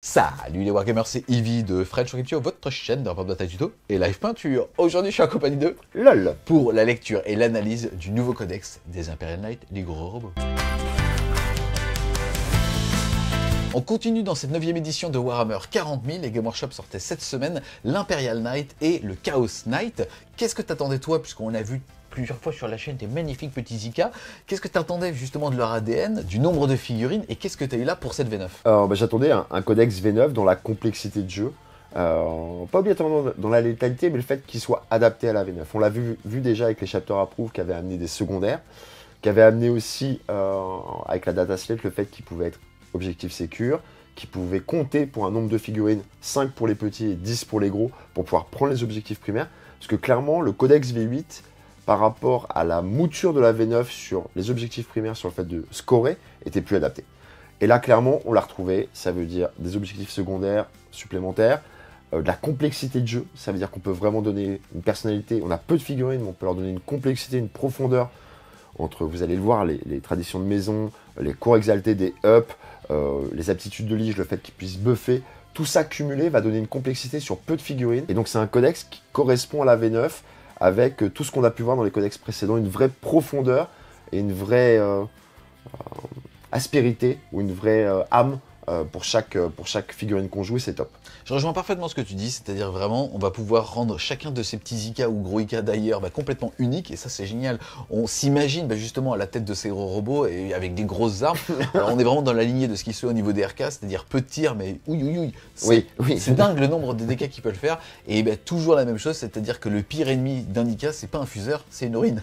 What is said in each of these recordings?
Salut les Wargamers, c'est Ivy de French Scripture, votre chaîne de rapport de bataille tuto et live peinture. Aujourd'hui, je suis accompagné de LOL pour la lecture et l'analyse du nouveau codex des Imperial Knights, les gros robots. On continue dans cette 9e édition de Warhammer 40 000, les Game Workshop sortaient cette semaine l'Imperial Knight et le Chaos Knight. Qu'est-ce que t'attendais toi, puisqu'on a vu plusieurs fois sur la chaîne des magnifiques petits Zika. Qu'est-ce que tu attendais justement de leur ADN, du nombre de figurines, et qu'est-ce que tu as eu là pour cette V9? Alors, j'attendais un codex V9 dans la complexité de jeu. Pas obligatoirement dans la létalité, mais le fait qu'il soit adapté à la V9. On l'a vu déjà avec les Chapter Approved qui avaient amené des secondaires, qui avaient amené aussi avec la data slate le fait qu'il pouvait être objectif sécure, qu'il pouvait compter pour un nombre de figurines, 5 pour les petits et 10 pour les gros, pour pouvoir prendre les objectifs primaires. Parce que clairement, le codex V8, par rapport à la mouture de la V9 sur les objectifs primaires, sur le fait de scorer, était plus adapté. Et là, clairement, on l'a retrouvé. Ça veut dire des objectifs secondaires supplémentaires, de la complexité de jeu. Ça veut dire qu'on peut vraiment donner une personnalité. On a peu de figurines, mais on peut leur donner une complexité, une profondeur entre, vous allez le voir, les traditions de maison, les cours exaltés des up, les aptitudes de lige, le fait qu'ils puissent buffer. Tout ça cumulé va donner une complexité sur peu de figurines. Et donc, c'est un codex qui correspond à la V9, avec tout ce qu'on a pu voir dans les codex précédents, une vraie profondeur et une vraie aspérité ou une vraie âme pour chaque figurine qu'on joue, et c'est top. Je rejoins parfaitement ce que tu dis, c'est-à-dire vraiment, on va pouvoir rendre chacun de ces petits Zika ou gros Ika d'ailleurs complètement unique, et ça c'est génial. On s'imagine justement à la tête de ces gros robots et avec des grosses armes. Alors on est vraiment dans la lignée de ce qui se fait au niveau des RK, c'est-à-dire peu de tirs, mais oui. C'est dingue le nombre de dégâts qu'ils peuvent faire, et toujours la même chose, c'est-à-dire que le pire ennemi d'un Ika, c'est pas un fuseur, c'est une urine.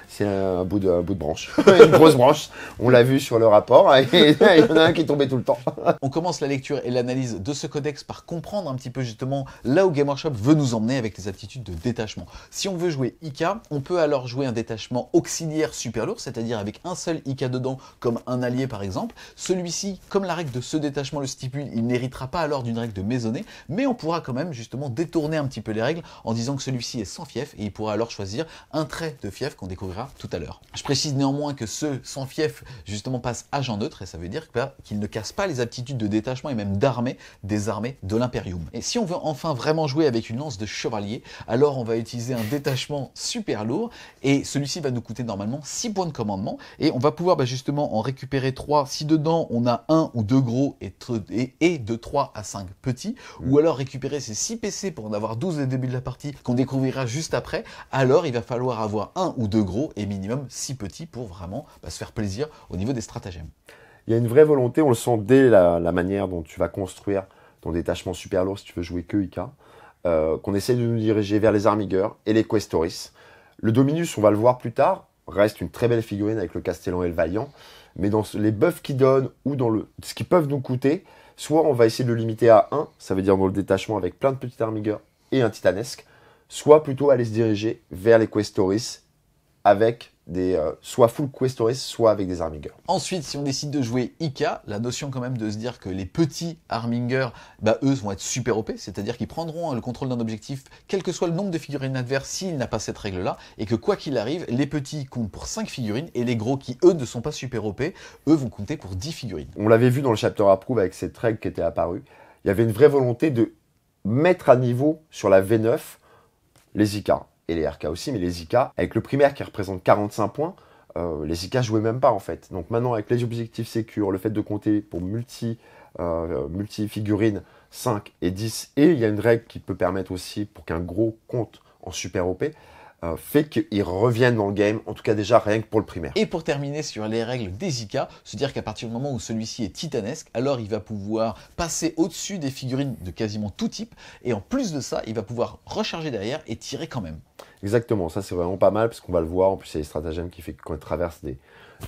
C'est un bout de branche, une grosse branche. On l'a vu sur le rapport, et il y en a un qui est tombé tout le temps. On commence la lecture et l'analyse de ce codex par comprendre un petit peu justement là où Game Workshop veut nous emmener avec les aptitudes de détachement. Si on veut jouer Ika, on peut alors jouer un détachement auxiliaire super lourd, c'est-à-dire avec un seul Ika dedans, comme un allié par exemple. Celui-ci, comme la règle de ce détachement le stipule, il n'héritera pas alors d'une règle de maisonnée, mais on pourra quand même justement détourner un petit peu les règles en disant que celui-ci est sans fief, et il pourra alors choisir un trait de fief qu'on découvrira tout à l'heure. Je précise néanmoins que ce sans fief justement passe agent neutre, et ça veut dire qu'il ne casse pas les aptitudes de détachement et même d'armée des armées de l'Imperium. Et si on veut enfin vraiment jouer avec une lance de chevalier, alors on va utiliser un détachement super lourd, et celui-ci va nous coûter normalement 6 points de commandement, et on va pouvoir justement en récupérer 3 si dedans on a 1 ou 2 gros et de 3 à 5 petits, ou alors récupérer ces 6 PC pour en avoir 12 au début de la partie qu'on découvrira juste après. Alors il va falloir avoir 1 ou 2 gros et minimum 6 petits pour vraiment se faire plaisir au niveau des stratagèmes. Il y a une vraie volonté, on le sent dès la manière dont tu vas construire ton détachement super lourd si tu veux jouer que IK, qu'on essaie de nous diriger vers les Armigers et les Questoris. Le Dominus, on va le voir plus tard, reste une très belle figurine avec le Castellan et le Valiant, mais dans les buffs qu'ils donnent ou dans ce qu'ils peuvent nous coûter, soit on va essayer de le limiter à 1, ça veut dire dans le détachement avec plein de petits Armigers et un Titanesque, soit plutôt aller se diriger vers les Questoris avec des soit full Questoris, soit avec des Armigers. Ensuite, si on décide de jouer Ika, la notion quand même de se dire que les petits Armigers, eux vont être super OP, c'est-à-dire qu'ils prendront le contrôle d'un objectif, quel que soit le nombre de figurines adverses s'il n'a pas cette règle-là, et que quoi qu'il arrive, les petits comptent pour 5 figurines, et les gros qui, eux, ne sont pas super OP, eux vont compter pour 10 figurines. On l'avait vu dans le Chapter Approved avec cette règle qui était apparue, il y avait une vraie volonté de mettre à niveau sur la V9 les Ika. Et les RK aussi, mais les IK, avec le primaire qui représente 45 points, les IK jouaient même pas en fait. Donc maintenant, avec les objectifs sécures, le fait de compter pour multi-figurines 5 et 10, et il y a une règle qui peut permettre aussi pour qu'un gros compte en super OP, fait qu'ils reviennent dans le game, en tout cas déjà rien que pour le primaire. Et pour terminer sur les règles des Ika, se dire qu'à partir du moment où celui-ci est titanesque, alors il va pouvoir passer au-dessus des figurines de quasiment tout type, et en plus de ça, il va pouvoir recharger derrière et tirer quand même. Exactement, ça c'est vraiment pas mal, parce qu'on va le voir, en plus il y a des stratagèmes qui fait que quand il traverse des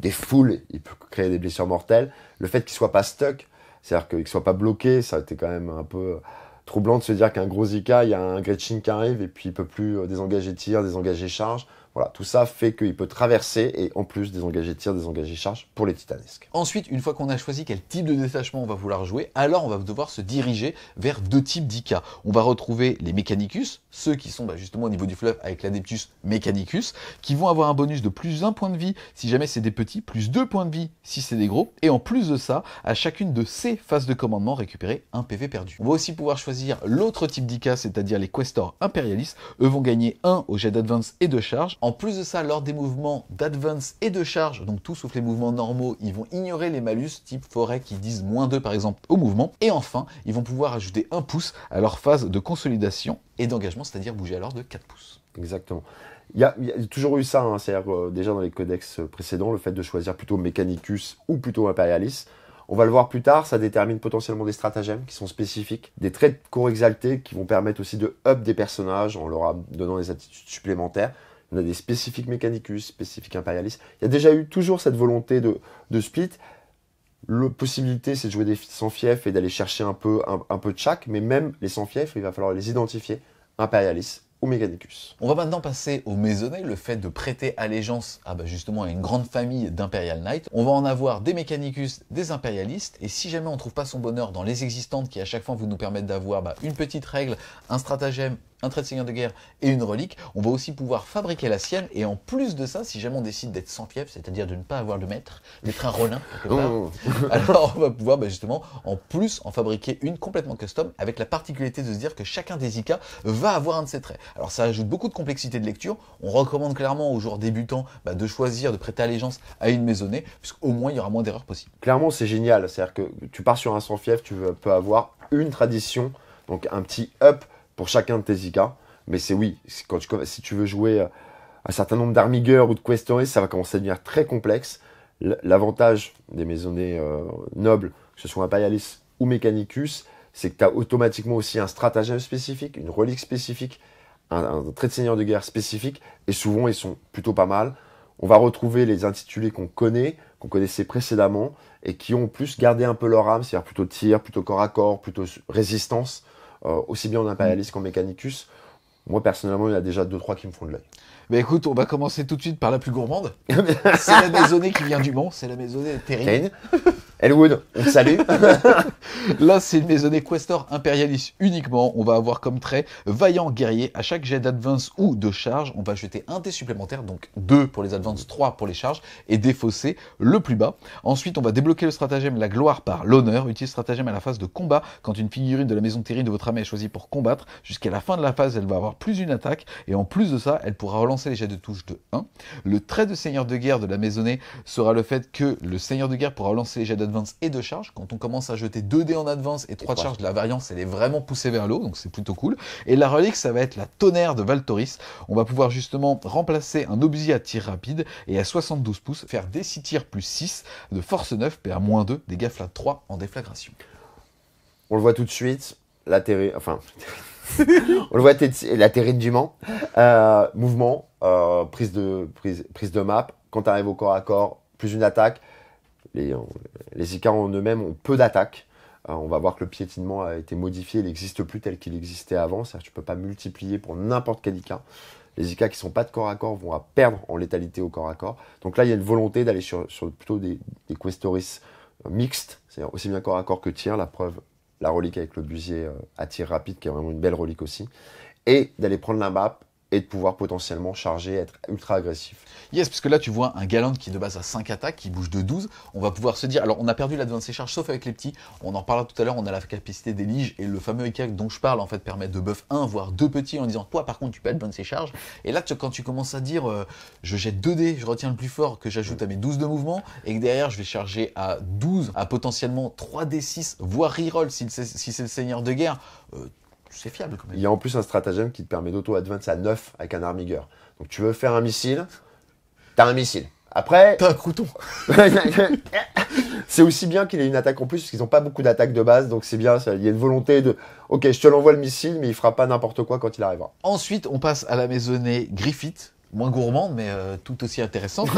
foules, il peut créer des blessures mortelles. Le fait qu'il soit pas stuck, c'est-à-dire qu'il soit pas bloqué, ça a été quand même un peu troublant de se dire qu'un gros Ika, il y a un Gretchin qui arrive et puis il peut plus désengager tir, désengager charge. Voilà, tout ça fait qu'il peut traverser et en plus désengager tir, désengager charge pour les titanesques. Ensuite, une fois qu'on a choisi quel type de détachement on va vouloir jouer, alors on va devoir se diriger vers deux types d'IK. On va retrouver les Mechanicus, ceux qui sont justement au niveau du fleuve avec l'Adeptus Mechanicus, qui vont avoir un bonus de plus 1 point de vie si jamais c'est des petits, plus 2 points de vie si c'est des gros, et en plus de ça, à chacune de ces phases de commandement, récupérer un PV perdu. On va aussi pouvoir choisir l'autre type d'IK, c'est-à-dire les Questors Imperialis. Eux vont gagner 1 au jet d'advance et de charge. En plus de ça, lors des mouvements d'advance et de charge, donc tout sauf les mouvements normaux, ils vont ignorer les malus type forêt qui disent -2 par exemple au mouvement. Et enfin, ils vont pouvoir ajouter 1 pouce à leur phase de consolidation et d'engagement, c'est-à-dire bouger alors de 4 pouces. Exactement. Il y a toujours eu ça, hein, c'est-à-dire déjà dans les codex précédents, le fait de choisir plutôt Mechanicus ou plutôt Imperialis. On va le voir plus tard, ça détermine potentiellement des stratagèmes qui sont spécifiques, des traits de corps exaltés qui vont permettre aussi de up des personnages en leur donnant des attitudes supplémentaires. On a des spécifiques Mechanicus, spécifiques Imperialis. Il y a déjà eu toujours cette volonté de split. La possibilité, c'est de jouer des sans fief et d'aller chercher un peu de chaque, mais même les sans fief, il va falloir les identifier, Imperialis ou Mechanicus. On va maintenant passer au Maisonnet, le fait de prêter allégeance justement à une grande famille d'Imperial Knight. On va en avoir des Mechanicus, des Impérialistes, et si jamais on ne trouve pas son bonheur dans les existantes qui à chaque fois vous nous permettent d'avoir une petite règle, un stratagème, un trait de seigneur de guerre et une relique, on va aussi pouvoir fabriquer la sienne, et en plus de ça, si jamais on décide d'être sans fief, c'est-à-dire de ne pas avoir de maître, d'être un Ronin, quelque part, alors on va pouvoir justement en plus en fabriquer une complètement custom, avec la particularité de se dire que chacun des IK va avoir un de ces traits. Alors ça ajoute beaucoup de complexité de lecture, on recommande clairement aux joueurs débutants de choisir de prêter allégeance à une maisonnée, puisqu'au moins il y aura moins d'erreurs possibles. Clairement c'est génial, c'est-à-dire que tu pars sur un sans fief, tu peux avoir une tradition, donc un petit up pour chacun de tes IK, mais si tu veux jouer un certain nombre d'armigueurs ou de questoris, ça va commencer à devenir très complexe. L'avantage des maisonnées nobles, que ce soit Imperialis ou Mechanicus, c'est que tu as automatiquement aussi un stratagème spécifique, une relique spécifique, un trait de seigneur de guerre spécifique, et souvent ils sont plutôt pas mal. On va retrouver les intitulés qu'on connaissait précédemment, et qui ont plus gardé un peu leur âme, c'est-à-dire plutôt tir, plutôt corps à corps, plutôt résistance, aussi bien en Imperialis qu'en Mechanicus. Moi, personnellement, il y en a déjà 2-3 qui me font de l'œil. Mais écoute, on va commencer tout de suite par la plus gourmande. C'est la maisonnée qui vient du Mans, c'est la maisonnée terrible. Elwood, on te salue. Là, c'est une maisonnée Questor Imperialis uniquement. On va avoir comme trait vaillant guerrier. À chaque jet d'advance ou de charge, on va jeter un dé supplémentaire, donc 2 pour les advances, 3 pour les charges, et défausser le plus bas. Ensuite, on va débloquer le stratagème la gloire par l'honneur. Utilise stratagème à la phase de combat. Quand une figurine de la maison terrible de votre armée est choisie pour combattre, jusqu'à la fin de la phase, elle va avoir plus une attaque, et en plus de ça, elle pourra relancer les jets de touche de 1. Le trait de seigneur de guerre de la maisonnée sera le fait que le seigneur de guerre pourra relancer les jets d'advance et de charge. Quand on commence à jeter 2 dés en advance et 3 de charge, la variance elle est vraiment poussée vers le haut, donc c'est plutôt cool. Et la relique, ça va être la tonnerre de Valtoris. On va pouvoir justement remplacer un objet à tir rapide et à 72 pouces faire des 6 tirs plus 6 de force 9 PA-2, dégâts flat 3 en déflagration. On le voit tout de suite, on le voit la terrine du Mans, mouvement, prise de map, quand tu arrives au corps à corps, plus une attaque. Les IK en eux-mêmes ont peu d'attaques. On va voir que le piétinement a été modifié, il n'existe plus tel qu'il existait avant, c'est-à-dire que tu ne peux pas multiplier pour n'importe quel IK. Les IK qui ne sont pas de corps à corps vont perdre en létalité au corps à corps. Donc là, il y a une volonté d'aller sur plutôt des questoris mixtes, c'est-à-dire aussi bien corps à corps que tir, la preuve, la relique avec le busier à tir rapide, qui est vraiment une belle relique aussi, et d'aller prendre la map et de pouvoir potentiellement charger, être ultra agressif. Yes, parce que là tu vois un Galant qui de base a 5 attaques, qui bouge de 12, on va pouvoir se dire, alors on a perdu l'advance et charge sauf avec les petits, on en reparlera tout à l'heure, on a la capacité des liges, et le fameux IK dont je parle en fait permet de buff 1, voire 2 petits, en disant toi par contre tu peux advance et charge, et là quand tu commences à dire je jette 2 dés, je retiens le plus fort que j'ajoute à mes 12 de mouvement, et que derrière je vais charger à 12, à potentiellement 3d6, voire reroll si c'est le seigneur de guerre, c'est fiable quand même. Il y a en plus un stratagème qui te permet d'auto-advance à 9 avec un armigueur. Donc tu veux faire un missile, t'as un missile. Après... T'as un crouton. C'est aussi bien qu'il ait une attaque en plus, parce qu'ils n'ont pas beaucoup d'attaques de base, donc c'est bien, il y a une volonté de... Ok, je te l'envoie le missile, mais il fera pas n'importe quoi quand il arrivera. Ensuite, on passe à la maisonnée Griffith, moins gourmande, mais tout aussi intéressante.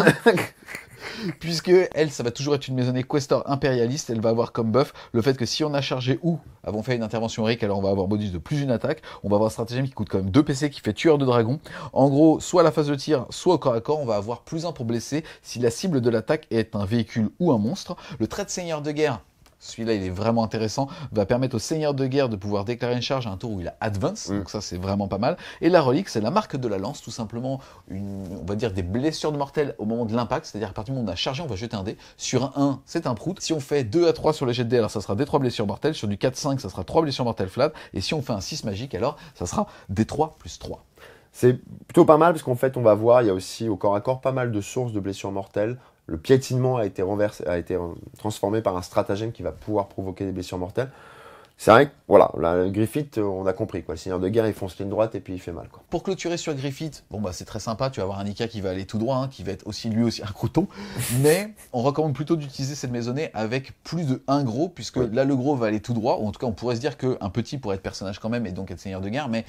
puisque elle, ça va toujours être une maisonnée Questor impérialiste. Elle va avoir comme buff le fait que si on a chargé ou avons fait une intervention héroïque, alors on va avoir bonus de plus une attaque. On va avoir un stratagème qui coûte quand même 2 PC qui fait tueur de dragon. En gros, soit à la phase de tir, soit au corps à corps, on va avoir plus 1 pour blesser si la cible de l'attaque est un véhicule ou un monstre. Le trait de seigneur de guerre, celui-là il est vraiment intéressant, va permettre au seigneur de guerre de pouvoir déclarer une charge à un tour où il a advance, donc ça c'est vraiment pas mal. Et la relique, c'est la marque de la lance, tout simplement on va dire des blessures de mortel au moment de l'impact, c'est-à-dire à partir du moment où on a chargé, on va jeter un dé. Sur un 1, c'est un prout. Si on fait 2 à 3 sur le jet de dé, alors ça sera des 3 blessures mortelles. Sur du 4-5, ça sera 3 blessures mortelles flat. Et si on fait un 6 magique, alors ça sera des 3 plus 3. C'est plutôt pas mal parce qu'en fait, on va voir, il y a aussi au corps à corps pas mal de sources de blessures mortelles. Le piétinement a été transformé par un stratagème qui va pouvoir provoquer des blessures mortelles. C'est vrai que, voilà, la Griffith, on a compris, quoi. Le seigneur de guerre, il fonce ligne droite et puis il fait mal, quoi. Pour clôturer sur Griffith, bon bah c'est très sympa, tu vas avoir un Nika qui va aller tout droit, qui va être aussi lui aussi un crouton, mais on recommande plutôt d'utiliser cette maisonnée avec plus de 1 gros, puisque là le gros va aller tout droit, ou en tout cas on pourrait se dire qu'un petit pourrait être personnage quand même et donc être seigneur de guerre, mais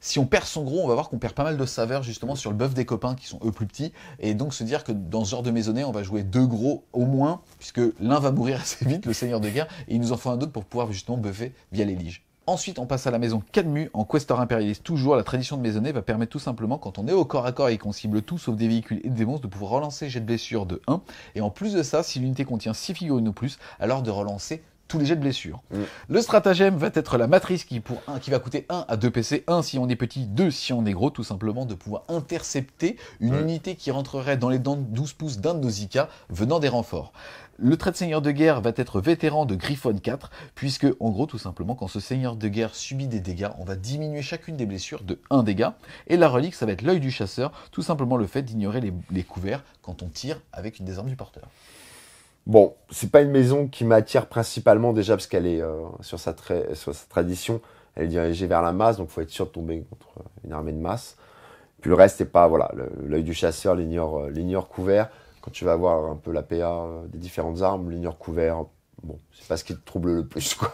si on perd son gros, on va voir qu'on perd pas mal de saveur justement sur le buff des copains qui sont eux plus petits. Et donc se dire que dans ce genre de maisonnée, on va jouer 2 gros au moins, puisque l'un va mourir assez vite, le seigneur de guerre, et il nous en faut un autre pour pouvoir justement buffer via les liges. Ensuite, on passe à la maison Cadmu en Questor impérialiste. Toujours, la tradition de maisonnée va permettre tout simplement, quand on est au corps à corps et qu'on cible tout sauf des véhicules et des monstres, de pouvoir relancer jet de blessure de 1. Et en plus de ça, si l'unité contient 6 figurines ou plus, alors de relancer tous les jets de blessure. Le stratagème va être la matrice qui va coûter 1 à 2 PC, 1 si on est petit, 2 si on est gros, tout simplement de pouvoir intercepter une unité qui rentrerait dans les dents de 12 pouces d'un de nos Zika venant des renforts. Le trait de seigneur de guerre va être vétéran de Griffon 4, puisque, en gros, tout simplement, quand ce seigneur de guerre subit des dégâts, on va diminuer chacune des blessures de 1 dégât. Et la relique, ça va être l'œil du chasseur, tout simplement le fait d'ignorer les couverts quand on tire avec une des armes du porteur. Bon, c'est pas une maison qui m'attire principalement déjà parce qu'elle est sur sa tradition, elle est dirigée vers la masse, donc il faut être sûr de tomber contre une armée de masse. Puis le reste, c'est pas, voilà, l'œil du chasseur l'ignore couvert. Quand tu vas voir un peu la PA des différentes armes, l'ignore couvert, bon, c'est pas ce qui te trouble le plus, quoi.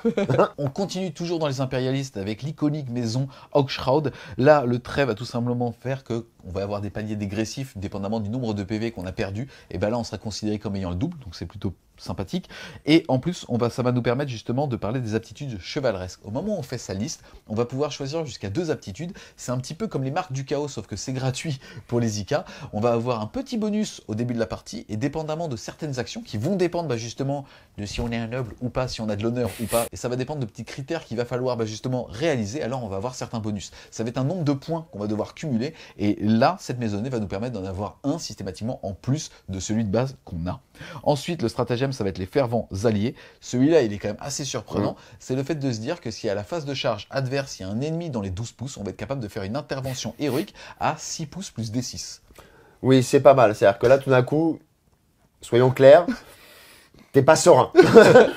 On continue toujours dans les impérialistes avec l'iconique maison Hawkshroud. Là, le trait va tout simplement faire que on va avoir des paliers dégressifs dépendamment du nombre de PV qu'on a perdu. Et ben là, on sera considéré comme ayant le double, donc c'est plutôt sympathique. Et en plus, ça va nous permettre justement de parler des aptitudes chevaleresques. Au moment où on fait sa liste, on va pouvoir choisir jusqu'à 2 aptitudes. C'est un petit peu comme les marques du chaos, sauf que c'est gratuit pour les IK. On va avoir un petit bonus au début de la partie, et dépendamment de certaines actions qui vont dépendre justement de si on est un noble ou pas, si on a de l'honneur ou pas. Et ça va dépendre de petits critères qu'il va falloir justement réaliser. Alors on va avoir certains bonus. Ça va être un nombre de points qu'on va devoir cumuler. Et là, cette maisonnée va nous permettre d'en avoir un systématiquement en plus de celui de base qu'on a. Ensuite, le stratagème, ça va être les fervents alliés. Celui-là, il est quand même assez surprenant. C'est le fait de se dire que si à la phase de charge adverse, il y a un ennemi dans les 12 pouces, on va être capable de faire une intervention héroïque à 6 pouces plus D6. Oui, c'est pas mal. C'est-à-dire que là, tout d'un coup, soyons clairs, t'es pas serein.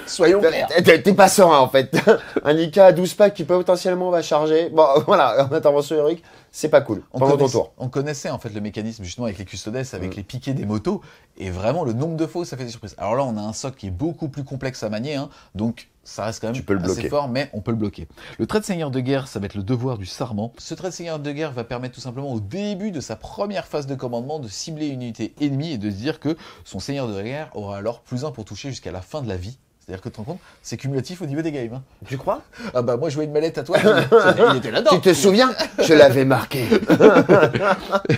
Soyons clairs. T'es pas serein, en fait. Un IK à 12 packs qui potentiellement va charger. Bon, voilà, en intervention héroïque, c'est pas cool. Pendant ton tour. On connaissait en fait le mécanisme justement avec les custodes, avec les piquets des motos, et vraiment le nombre de fois où ça fait des surprises. Alors là, on a un soc qui est beaucoup plus complexe à manier, donc ça reste quand même assez fort, mais on peut le bloquer. Le trait de seigneur de guerre, ça va être le devoir du sarment. Ce trait de seigneur de guerre va permettre tout simplement au début de sa première phase de commandement de cibler une unité ennemie et de se dire que son seigneur de guerre aura alors plus 1 pour toucher jusqu'à la fin de la vie. C'est-à-dire que tu te rends compte, c'est cumulatif au niveau des games. Tu crois? Ah bah moi je jouais une mallette à toi, il était là-dedans. Tu te souviens? Je l'avais marqué.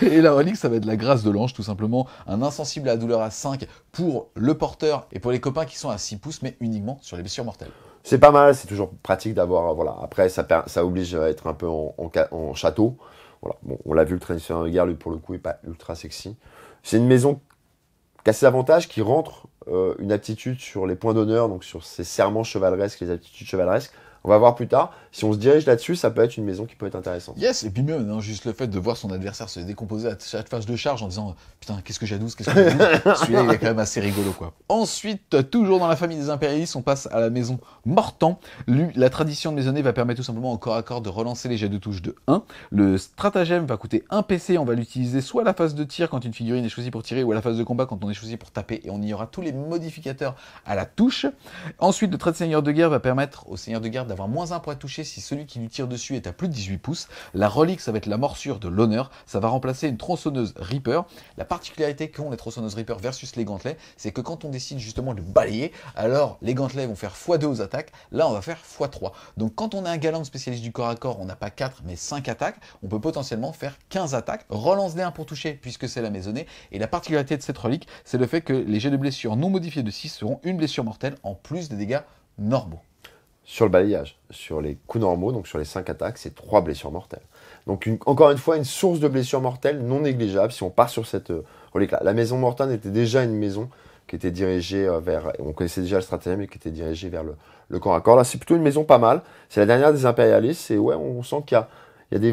Et la relique, ça va être la grâce de l'ange, tout simplement. Un insensible à la douleur à 5 pour le porteur et pour les copains qui sont à 6 pouces, mais uniquement sur les blessures mortelles. C'est pas mal, c'est toujours pratique d'avoir, voilà. Après, ça oblige à être un peu en château. Voilà. Bon, on l'a vu, le traditionnel de guerre, lui, pour le coup, est pas ultra sexy. C'est une maison qui a ses avantages, qui rentre une aptitude sur les points d'honneur, donc sur ses serments chevaleresques, les aptitudes chevaleresques. On va voir plus tard. Si on se dirige là-dessus, ça peut être une maison qui peut être intéressante. Yes, et puis même, juste le fait de voir son adversaire se décomposer à chaque phase de charge en disant « Putain, qu'est-ce que j'adouce, qu'est-ce que j'adouce ?» Celui-là, il est quand même assez rigolo, quoi. Ensuite, toujours dans la famille des impérialistes, on passe à la maison Mortan. La tradition de maisonnée va permettre tout simplement au corps à corps de relancer les jets de touche de 1. Le stratagème va coûter 1 PC, on va l'utiliser soit à la phase de tir quand une figurine est choisie pour tirer, ou à la phase de combat quand on est choisi pour taper, et on y aura tous les modificateurs à la touche. Ensuite, le trait de seigneur de guerre va permettre au seigneur de guerre d'avoir -1 pour être touché si celui qui lui tire dessus est à plus de 18 pouces. La relique, ça va être la morsure de l'honneur. Ça va remplacer une tronçonneuse Reaper. La particularité qu'ont les tronçonneuses Reaper versus les gantelets, c'est que quand on décide justement de balayer, alors les gantelets vont faire x2 aux attaques. Là, on va faire x3. Donc quand on est un galant spécialiste du corps à corps, on n'a pas 4 mais 5 attaques. On peut potentiellement faire 15 attaques. Relance des 1 pour toucher puisque c'est la maisonnée. Et la particularité de cette relique, c'est le fait que les jets de blessure non modifiés de 6 seront une blessure mortelle en plus des dégâts normaux. Sur le balayage, sur les coups normaux, donc sur les 5 attaques, c'est 3 blessures mortelles. Donc encore une fois, une source de blessures mortelles non négligeable si on part sur cette relique-là. La maison Mortane était déjà une maison qui était dirigée vers, on connaissait déjà le stratagème, et qui était dirigée vers le corps à corps. Là, c'est plutôt une maison pas mal. C'est la dernière des impérialistes, et ouais, on sent qu'il y a des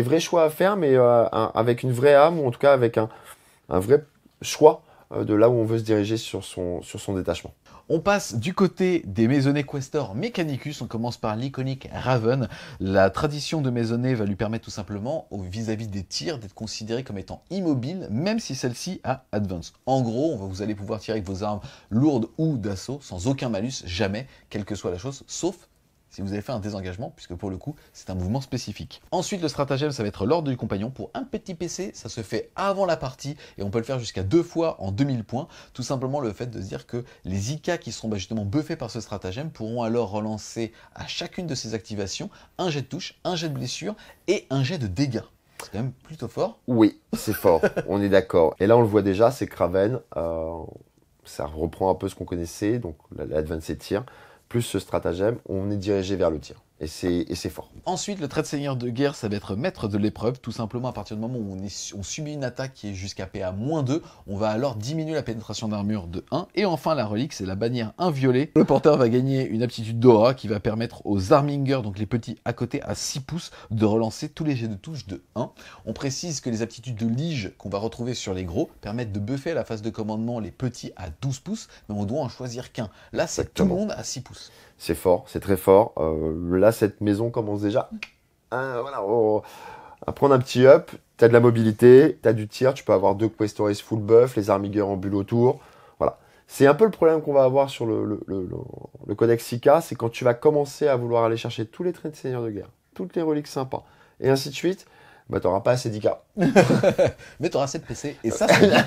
vrais choix à faire, mais avec une vraie âme, ou en tout cas avec un vrai choix de là où on veut se diriger sur son détachement. On passe du côté des maisonnés Questor Mechanicus, on commence par l'iconique Raven. La tradition de maisonnée va lui permettre tout simplement, vis-à-vis des tirs, d'être considéré comme étant immobile, même si celle-ci a Advance. En gros, vous allez pouvoir tirer avec vos armes lourdes ou d'assaut, sans aucun malus, jamais, quelle que soit la chose, sauf si vous avez fait un désengagement, puisque pour le coup, c'est un mouvement spécifique. Ensuite, le stratagème, ça va être l'ordre du compagnon. Pour un petit PC, ça se fait avant la partie, et on peut le faire jusqu'à 2 fois en 2000 points. Tout simplement le fait de se dire que les IK qui seront justement buffés par ce stratagème pourront alors relancer à chacune de ces activations un jet de touche, un jet de blessure et un jet de dégâts. C'est quand même plutôt fort. Oui, c'est fort, on est d'accord. Et là, on le voit déjà, c'est Kraven. Ça reprend un peu ce qu'on connaissait, donc l'advanced tir. Plus ce stratagème, on est dirigé vers le tir. Et c'est fort. Ensuite, le trait de seigneur de guerre, ça va être maître de l'épreuve. Tout simplement, à partir du moment où on subit une attaque qui est jusqu'à PA -2, on va alors diminuer la pénétration d'armure de 1. Et enfin, la relique, c'est la bannière inviolée. Le porteur va gagner une aptitude d'aura qui va permettre aux armingers, donc les petits à côté à 6 pouces, de relancer tous les jets de touche de 1. On précise que les aptitudes de lige qu'on va retrouver sur les gros permettent de buffer à la phase de commandement les petits à 12 pouces, mais on doit en choisir qu'un. Là, c'est tout le monde à 6 pouces. C'est fort, c'est très fort. Là, cette maison commence déjà à prendre un petit up. Tu as de la mobilité, tu as du tir, tu peux avoir 2 Questoris full buff, les armigers en bulle autour. Voilà. C'est un peu le problème qu'on va avoir sur le codex Sika, c'est quand tu vas commencer à vouloir aller chercher tous les traits de seigneur de guerre, toutes les reliques sympas, et ainsi de suite, bah, tu n'auras pas assez d'IK. Mais tu auras assez de PC, et ça, c'est bien.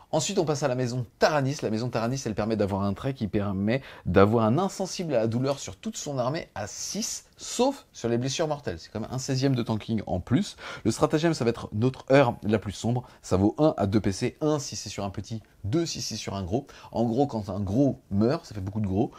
Ensuite, on passe à la maison Taranis. La maison Taranis, elle permet d'avoir un trait qui permet d'avoir un insensible à la douleur sur toute son armée à 6, sauf sur les blessures mortelles. C'est quand même un 16e de tanking en plus. Le stratagème, ça va être notre heure la plus sombre. Ça vaut 1 à 2 PC. 1 si c'est sur un petit, 2 si c'est sur un gros. En gros, quand un gros meurt, ça fait beaucoup de gros.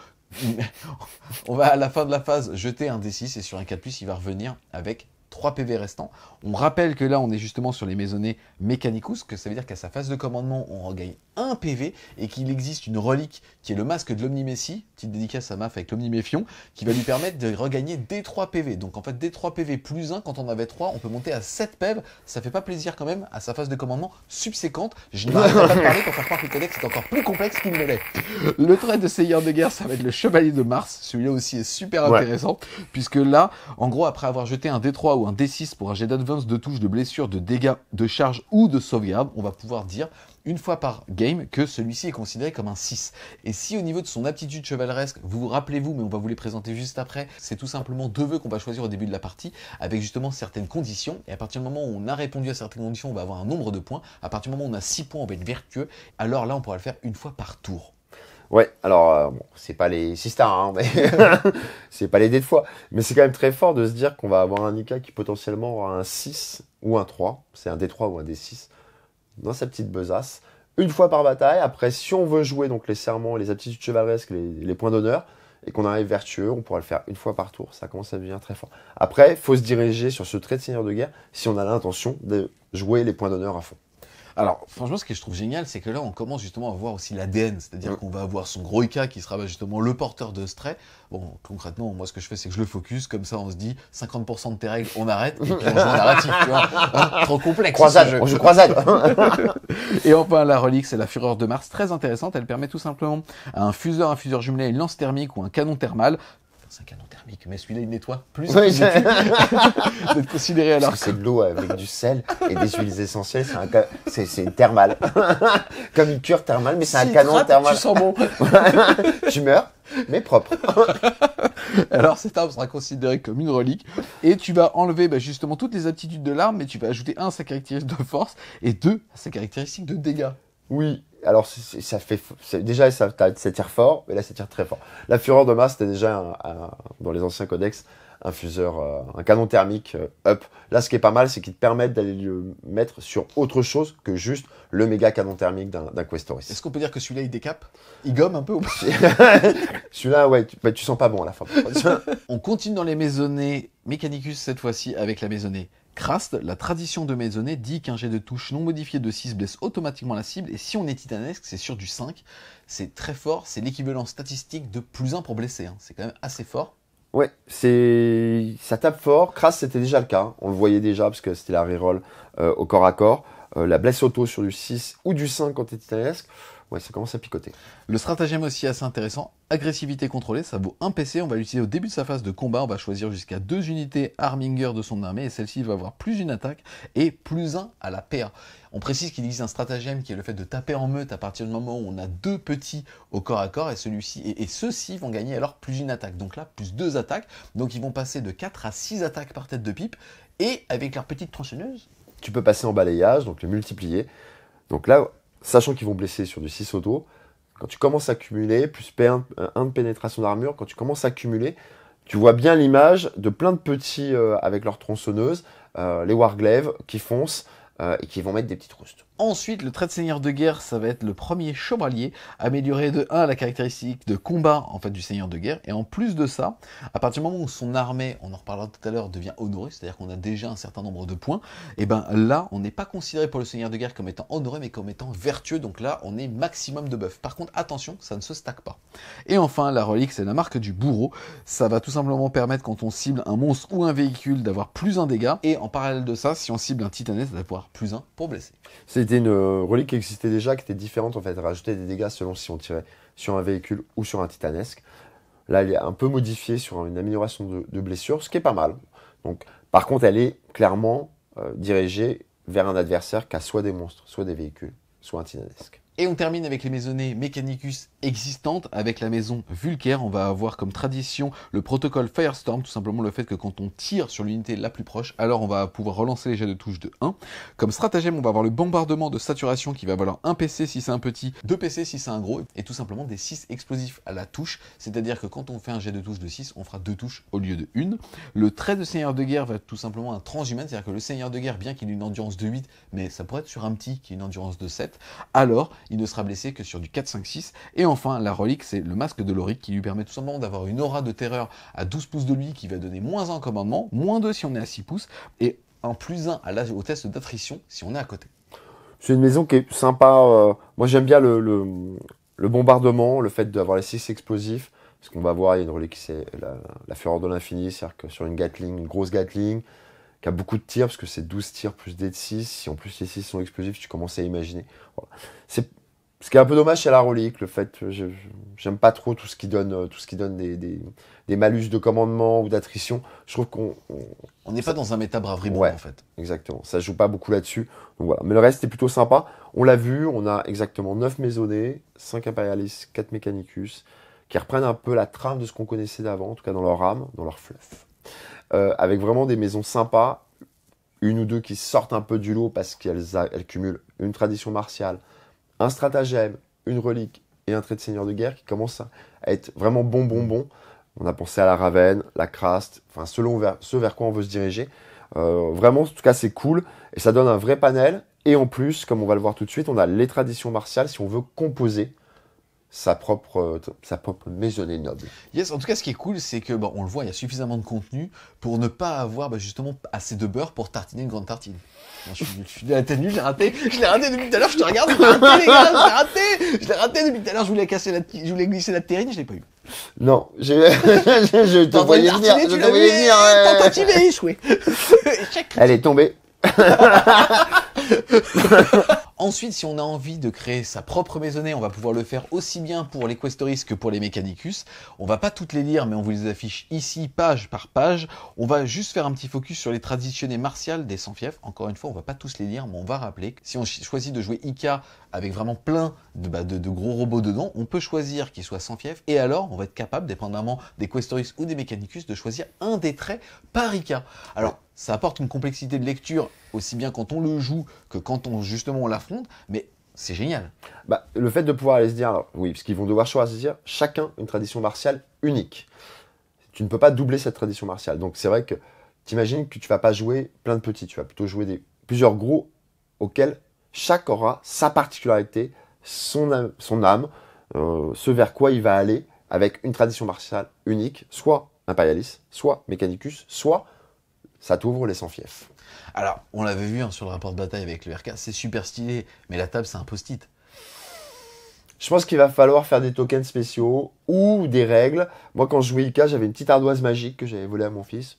On va à la fin de la phase jeter un D6 et sur un 4+, il va revenir avec 3 PV restants. On rappelle que là, on est justement sur les maisonnés Mechanicus, que ça veut dire qu'à sa phase de commandement, on regagne 1 PV et qu'il existe une relique qui est le masque de l'Omnimessie, petite dédicace à Maf avec l'Omniméfion, qui va lui permettre de regagner D3 PV. Donc en fait, D3 PV plus 1, quand on avait 3, on peut monter à 7 PV. Ça fait pas plaisir quand même à sa phase de commandement subséquente. Je n'arrêterai pas de parler pour faire croire que le codex est encore plus complexe qu'il ne l'est. Le trait de seigneur de guerre, ça va être le chevalier de Mars. Celui-là aussi est super intéressant, puisque là, en gros, après avoir jeté un D3 ou un D6 pour un jet d'advance, de touche, de blessure, de dégâts, de charge ou de sauvegarde, on va pouvoir dire une fois par game que celui-ci est considéré comme un 6. Et si au niveau de son aptitude chevaleresque, vous rappelez-vous, mais on va vous les présenter juste après, c'est tout simplement 2 vœux qu'on va choisir au début de la partie, avec justement certaines conditions, et à partir du moment où on a répondu à certaines conditions, on va avoir un nombre de points, à partir du moment où on a 6 points, on va être vertueux, alors là on pourra le faire une fois par tour. Ouais, alors, bon, c'est pas les 6 stars, hein, mais c'est pas les dés de fois. Mais c'est quand même très fort de se dire qu'on va avoir un IK qui potentiellement aura un 6 ou un 3. C'est un D3 ou un D6 dans sa petite besace. Une fois par bataille. Après, si on veut jouer donc les serments, les aptitudes chevaleresques, les points d'honneur, et qu'on arrive vertueux, on pourra le faire une fois par tour. Ça commence à devenir très fort. Après, il faut se diriger sur ce trait de seigneur de guerre si on a l'intention de jouer les points d'honneur à fond. Alors, franchement, ce que je trouve génial, c'est que là, on commence justement à voir aussi l'ADN, c'est-à-dire qu'on va avoir son gros IK qui sera justement le porteur de ce trait. Bon, concrètement, moi, ce que je fais, c'est que je le focus, comme ça, on se dit 50% de tes règles, on arrête, et puis on joue en narratif, tu vois. Hein, trop complexe. Croisade, on joue croisade. Et enfin, la relique, c'est la fureur de Mars, très intéressante. Elle permet tout simplement à un fuseur jumelé, une lance thermique ou un canon thermal. C'est un canon thermique, mais celui-là, il nettoie plus d'être considéré alors. Parce que c'est de l'eau avec du sel et des huiles essentielles, c'est une thermale. Comme une cure thermale, mais c'est un canon thermal. Tu sens bon. Tu meurs, mais propre. Alors cette arme sera considérée comme une relique et tu vas enlever justement toutes les aptitudes de l'arme, mais tu vas ajouter 1 à sa caractéristique de force et 2 à sa caractéristique de dégâts. Oui, alors ça fait déjà ça tire fort, et là ça tire très fort. La fureur de masse, c'était déjà dans les anciens codex un fuseur, un canon thermique up. Là, ce qui est pas mal, c'est qu'ils te permettent d'aller le mettre sur autre chose que juste le méga canon thermique d'un Questoris. Est-ce qu'on peut dire que celui-là il décape? Il gomme un peu ou pas? Celui-là, ouais, tu sens pas bon à la fin. On continue dans les maisonnées Mechanicus cette fois-ci avec la maisonnée Krast. La tradition de maisonnée dit qu'un jet de touche non modifié de 6 blesse automatiquement la cible, et si on est titanesque, c'est sur du 5. C'est très fort, c'est l'équivalent statistique de +1 pour blesser, hein. C'est quand même assez fort. Ouais, ça tape fort. Krast, c'était déjà le cas, hein. On le voyait déjà parce que c'était la reroll au corps à corps. La blesse auto sur du 6 ou du 5 quand t'es titanesque, ouais, ça commence à picoter. Le stratagème aussi assez intéressant, agressivité contrôlée, ça vaut 1 PC, on va l'utiliser au début de sa phase de combat, on va choisir jusqu'à 2 unités Harbinger de son armée, et celle-ci va avoir +1 attaque et +1 à la PA. On précise qu'il existe un stratagème qui est le fait de taper en meute à partir du moment où on a 2 petits au corps à corps, et ceux-ci vont gagner alors +1 attaque, donc là +2 attaques, donc ils vont passer de 4 à 6 attaques par tête de pipe, et avec leur petite tronçonneuse, tu peux passer en balayage, donc le multiplier. Donc là, sachant qu'ils vont blesser sur du 6 auto, quand tu commences à cumuler, plus P1 de pénétration d'armure, quand tu commences à cumuler, tu vois bien l'image de plein de petits avec leur tronçonneuse, les Warglaives qui foncent et qui vont mettre des petites roustes. Ensuite, le trait de seigneur de guerre, ça va être le premier chevalier, amélioré de 1 à la caractéristique de combat en fait, du seigneur de guerre. Et en plus de ça, à partir du moment où son armée, on en reparlera tout à l'heure, devient honorée, c'est-à-dire qu'on a déjà un certain nombre de points, et ben là, on n'est pas considéré pour le seigneur de guerre comme étant honoré, mais comme étant vertueux. Donc là, on est maximum de buff. Par contre, attention, ça ne se stack pas. Et enfin, la relique, c'est la marque du bourreau. Ça va tout simplement permettre, quand on cible un monstre ou un véhicule, d'avoir +1 dégâts. Et en parallèle de ça, si on cible un titanès, d'avoir +1 pour blesser. C'était une relique qui existait déjà, qui était différente en fait, elle rajoutait des dégâts selon si on tirait sur un véhicule ou sur un titanesque. Là, elle est un peu modifiée sur une amélioration de blessure, ce qui est pas mal. Donc, par contre, elle est clairement dirigée vers un adversaire qui a soit des monstres, soit des véhicules, soit un titanesque. Et on termine avec les maisonnées Mechanicus existantes, avec la maison Vulcaire. On va avoir comme tradition le protocole Firestorm, tout simplement le fait que quand on tire sur l'unité la plus proche, alors on va pouvoir relancer les jets de touche de 1. Comme stratagème, on va avoir le bombardement de saturation qui va valoir 1 PC si c'est un petit, 2 PC si c'est un gros, et tout simplement des 6 explosifs à la touche, c'est-à-dire que quand on fait un jet de touche de 6, on fera 2 touches au lieu de 1. Le trait de seigneur de guerre va être tout simplement un transhumain, c'est-à-dire que le seigneur de guerre, bien qu'il ait une endurance de 8, mais ça pourrait être sur un petit qui a une endurance de 7, alors il ne sera blessé que sur du 4, 5, 6. Et enfin, la relique, c'est le masque de Loric qui lui permet tout simplement d'avoir une aura de terreur à 12 pouces de lui qui va donner -1 en commandement, -2 si on est à 6 pouces, et un +1 au test d'attrition si on est à côté. C'est une maison qui est sympa. Moi, j'aime bien le bombardement, le fait d'avoir les 6 explosifs. Parce qu'on va voir, il y a une relique, c'est la fureur de l'infini, c'est-à-dire que sur une Gatling, une grosse Gatling, qui a beaucoup de tirs, parce que c'est 12 tirs plus D de 6. Si en plus les 6 sont explosifs, tu commences à imaginer. Voilà. Ce qui est un peu dommage, c'est la relique, le fait que j'aime pas trop tout ce qui donne des malus de commandement ou d'attrition. Je trouve on n'est pas dans un méta braverie ouais, en fait. Exactement, ça joue pas beaucoup là-dessus. Donc voilà. Mais le reste est plutôt sympa. On l'a vu, on a exactement 9 maisonnées, 5 impérialistes, 4 mechanicus, qui reprennent un peu la trame de ce qu'on connaissait d'avant, en tout cas dans leur âme, dans leur fluff. Avec vraiment des maisons sympas, une ou deux qui sortent un peu du lot parce qu'elles cumulent une tradition martiale, un stratagème, une relique et un trait de seigneur de guerre qui commence à être vraiment bon. On a pensé à la Ravenne, la Krast, enfin selon ce vers quoi on veut se diriger. Vraiment, en tout cas, c'est cool et ça donne un vrai panel. Et en plus, comme on va le voir tout de suite, on a les traditions martiales si on veut composer sa propre maisonnée noble. Yes, en tout cas, ce qui est cool, c'est que, on le voit, il y a suffisamment de contenu pour ne pas avoir justement assez de beurre pour tartiner une grande tartine. Bon, je suis t'es nul, je l'ai raté depuis tout à l'heure, je te regarde, je l'ai raté les gars, je l'ai raté depuis tout à l'heure, je voulais glisser la terrine, je l'ai pas eu. Non, je te voyais venir, tentative et échoué. Elle est tombée. Ensuite, si on a envie de créer sa propre maisonnée, on va pouvoir le faire aussi bien pour les Questoris que pour les Mechanicus. On va pas toutes les lire, mais on vous les affiche ici, page par page. On va juste faire un petit focus sur les traditionnés martiales des sans-fief. Encore une fois, on va pas tous les lire, mais on va rappeler que si on choisit de jouer Ika avec vraiment plein de gros robots dedans, on peut choisir qu'il soit sans fief. Et alors, on va être capable, dépendamment des Questoris ou des Mechanicus, de choisir un des traits par Ika. Alors, ça apporte une complexité de lecture, aussi bien quand on le joue que quand on l'affronte, mais c'est génial. Bah, le fait de pouvoir aller se dire, alors, oui, parce qu'ils vont devoir choisir chacun une tradition martiale unique. Tu ne peux pas doubler cette tradition martiale. Donc c'est vrai que tu imagines que tu vas pas jouer plein de petits, tu vas plutôt jouer plusieurs gros auxquels chaque aura sa particularité, son âme, ce vers quoi il va aller avec une tradition martiale unique, soit Imperialis, soit Mechanicus, soit ça t'ouvre les sans-fief. Alors, on l'avait vu sur le rapport de bataille avec le RK, c'est super stylé, mais la table, c'est un post-it. Je pense qu'il va falloir faire des tokens spéciaux ou des règles. Moi, quand je jouais Ika, j'avais une petite ardoise magique que j'avais volée à mon fils.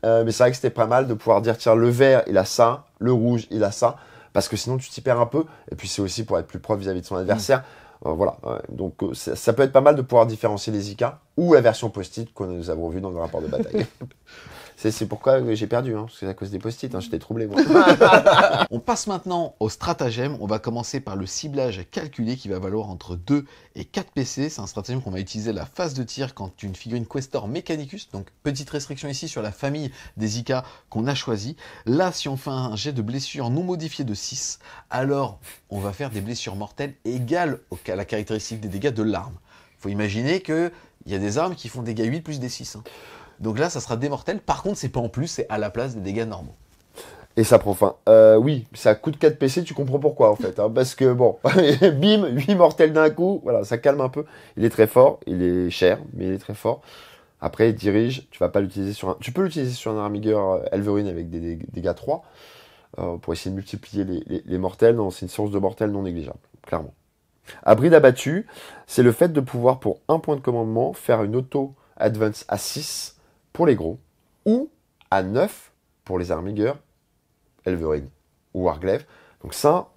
Mais c'est vrai que c'était pas mal de pouvoir dire, tiens, le vert, il a ça, le rouge, il a ça. Parce que sinon, tu t'y perds un peu. Et puis, c'est aussi pour être plus proche vis-à-vis de son adversaire. Voilà. Donc, ça peut être pas mal de pouvoir différencier les Ika ou la version post-it que nous avons vue dans le rapport de bataille. C'est pourquoi j'ai perdu, hein, c'est à cause des post-it, hein, j'étais troublé moi. On passe maintenant au stratagème. On va commencer par le ciblage calculé qui va valoir entre 2 et 4 PC. C'est un stratagème qu'on va utiliser à la phase de tir quand une figurine Questor Mechanicus. Donc petite restriction ici sur la famille des Ika qu'on a choisi. Là, si on fait un jet de blessure non modifié de 6, alors on va faire des blessures mortelles égales à la caractéristique des dégâts de l'arme. Il faut imaginer qu'il y a des armes qui font dégâts 8 plus des 6. Donc là, ça sera des mortels. Par contre, c'est pas en plus, c'est à la place des dégâts normaux. Et ça prend fin. Oui, ça coûte 4 PC, tu comprends pourquoi en fait. Hein, parce que bon, bim, 8 mortels d'un coup, voilà, ça calme un peu. Il est très fort, il est cher, mais il est très fort. Après, il dirige, tu vas pas l'utiliser sur un... Tu peux l'utiliser sur un Armigeur Elverine avec des dégâts 3 pour essayer de multiplier les mortels. Non, c'est une source de mortels non négligeable, clairement. À bride abattu, c'est le fait de pouvoir, pour un point de commandement, faire une auto-advance à 6 pour les gros, ou à 9 pour les Armigeurs, Elverine ou Warglaive. Donc ça,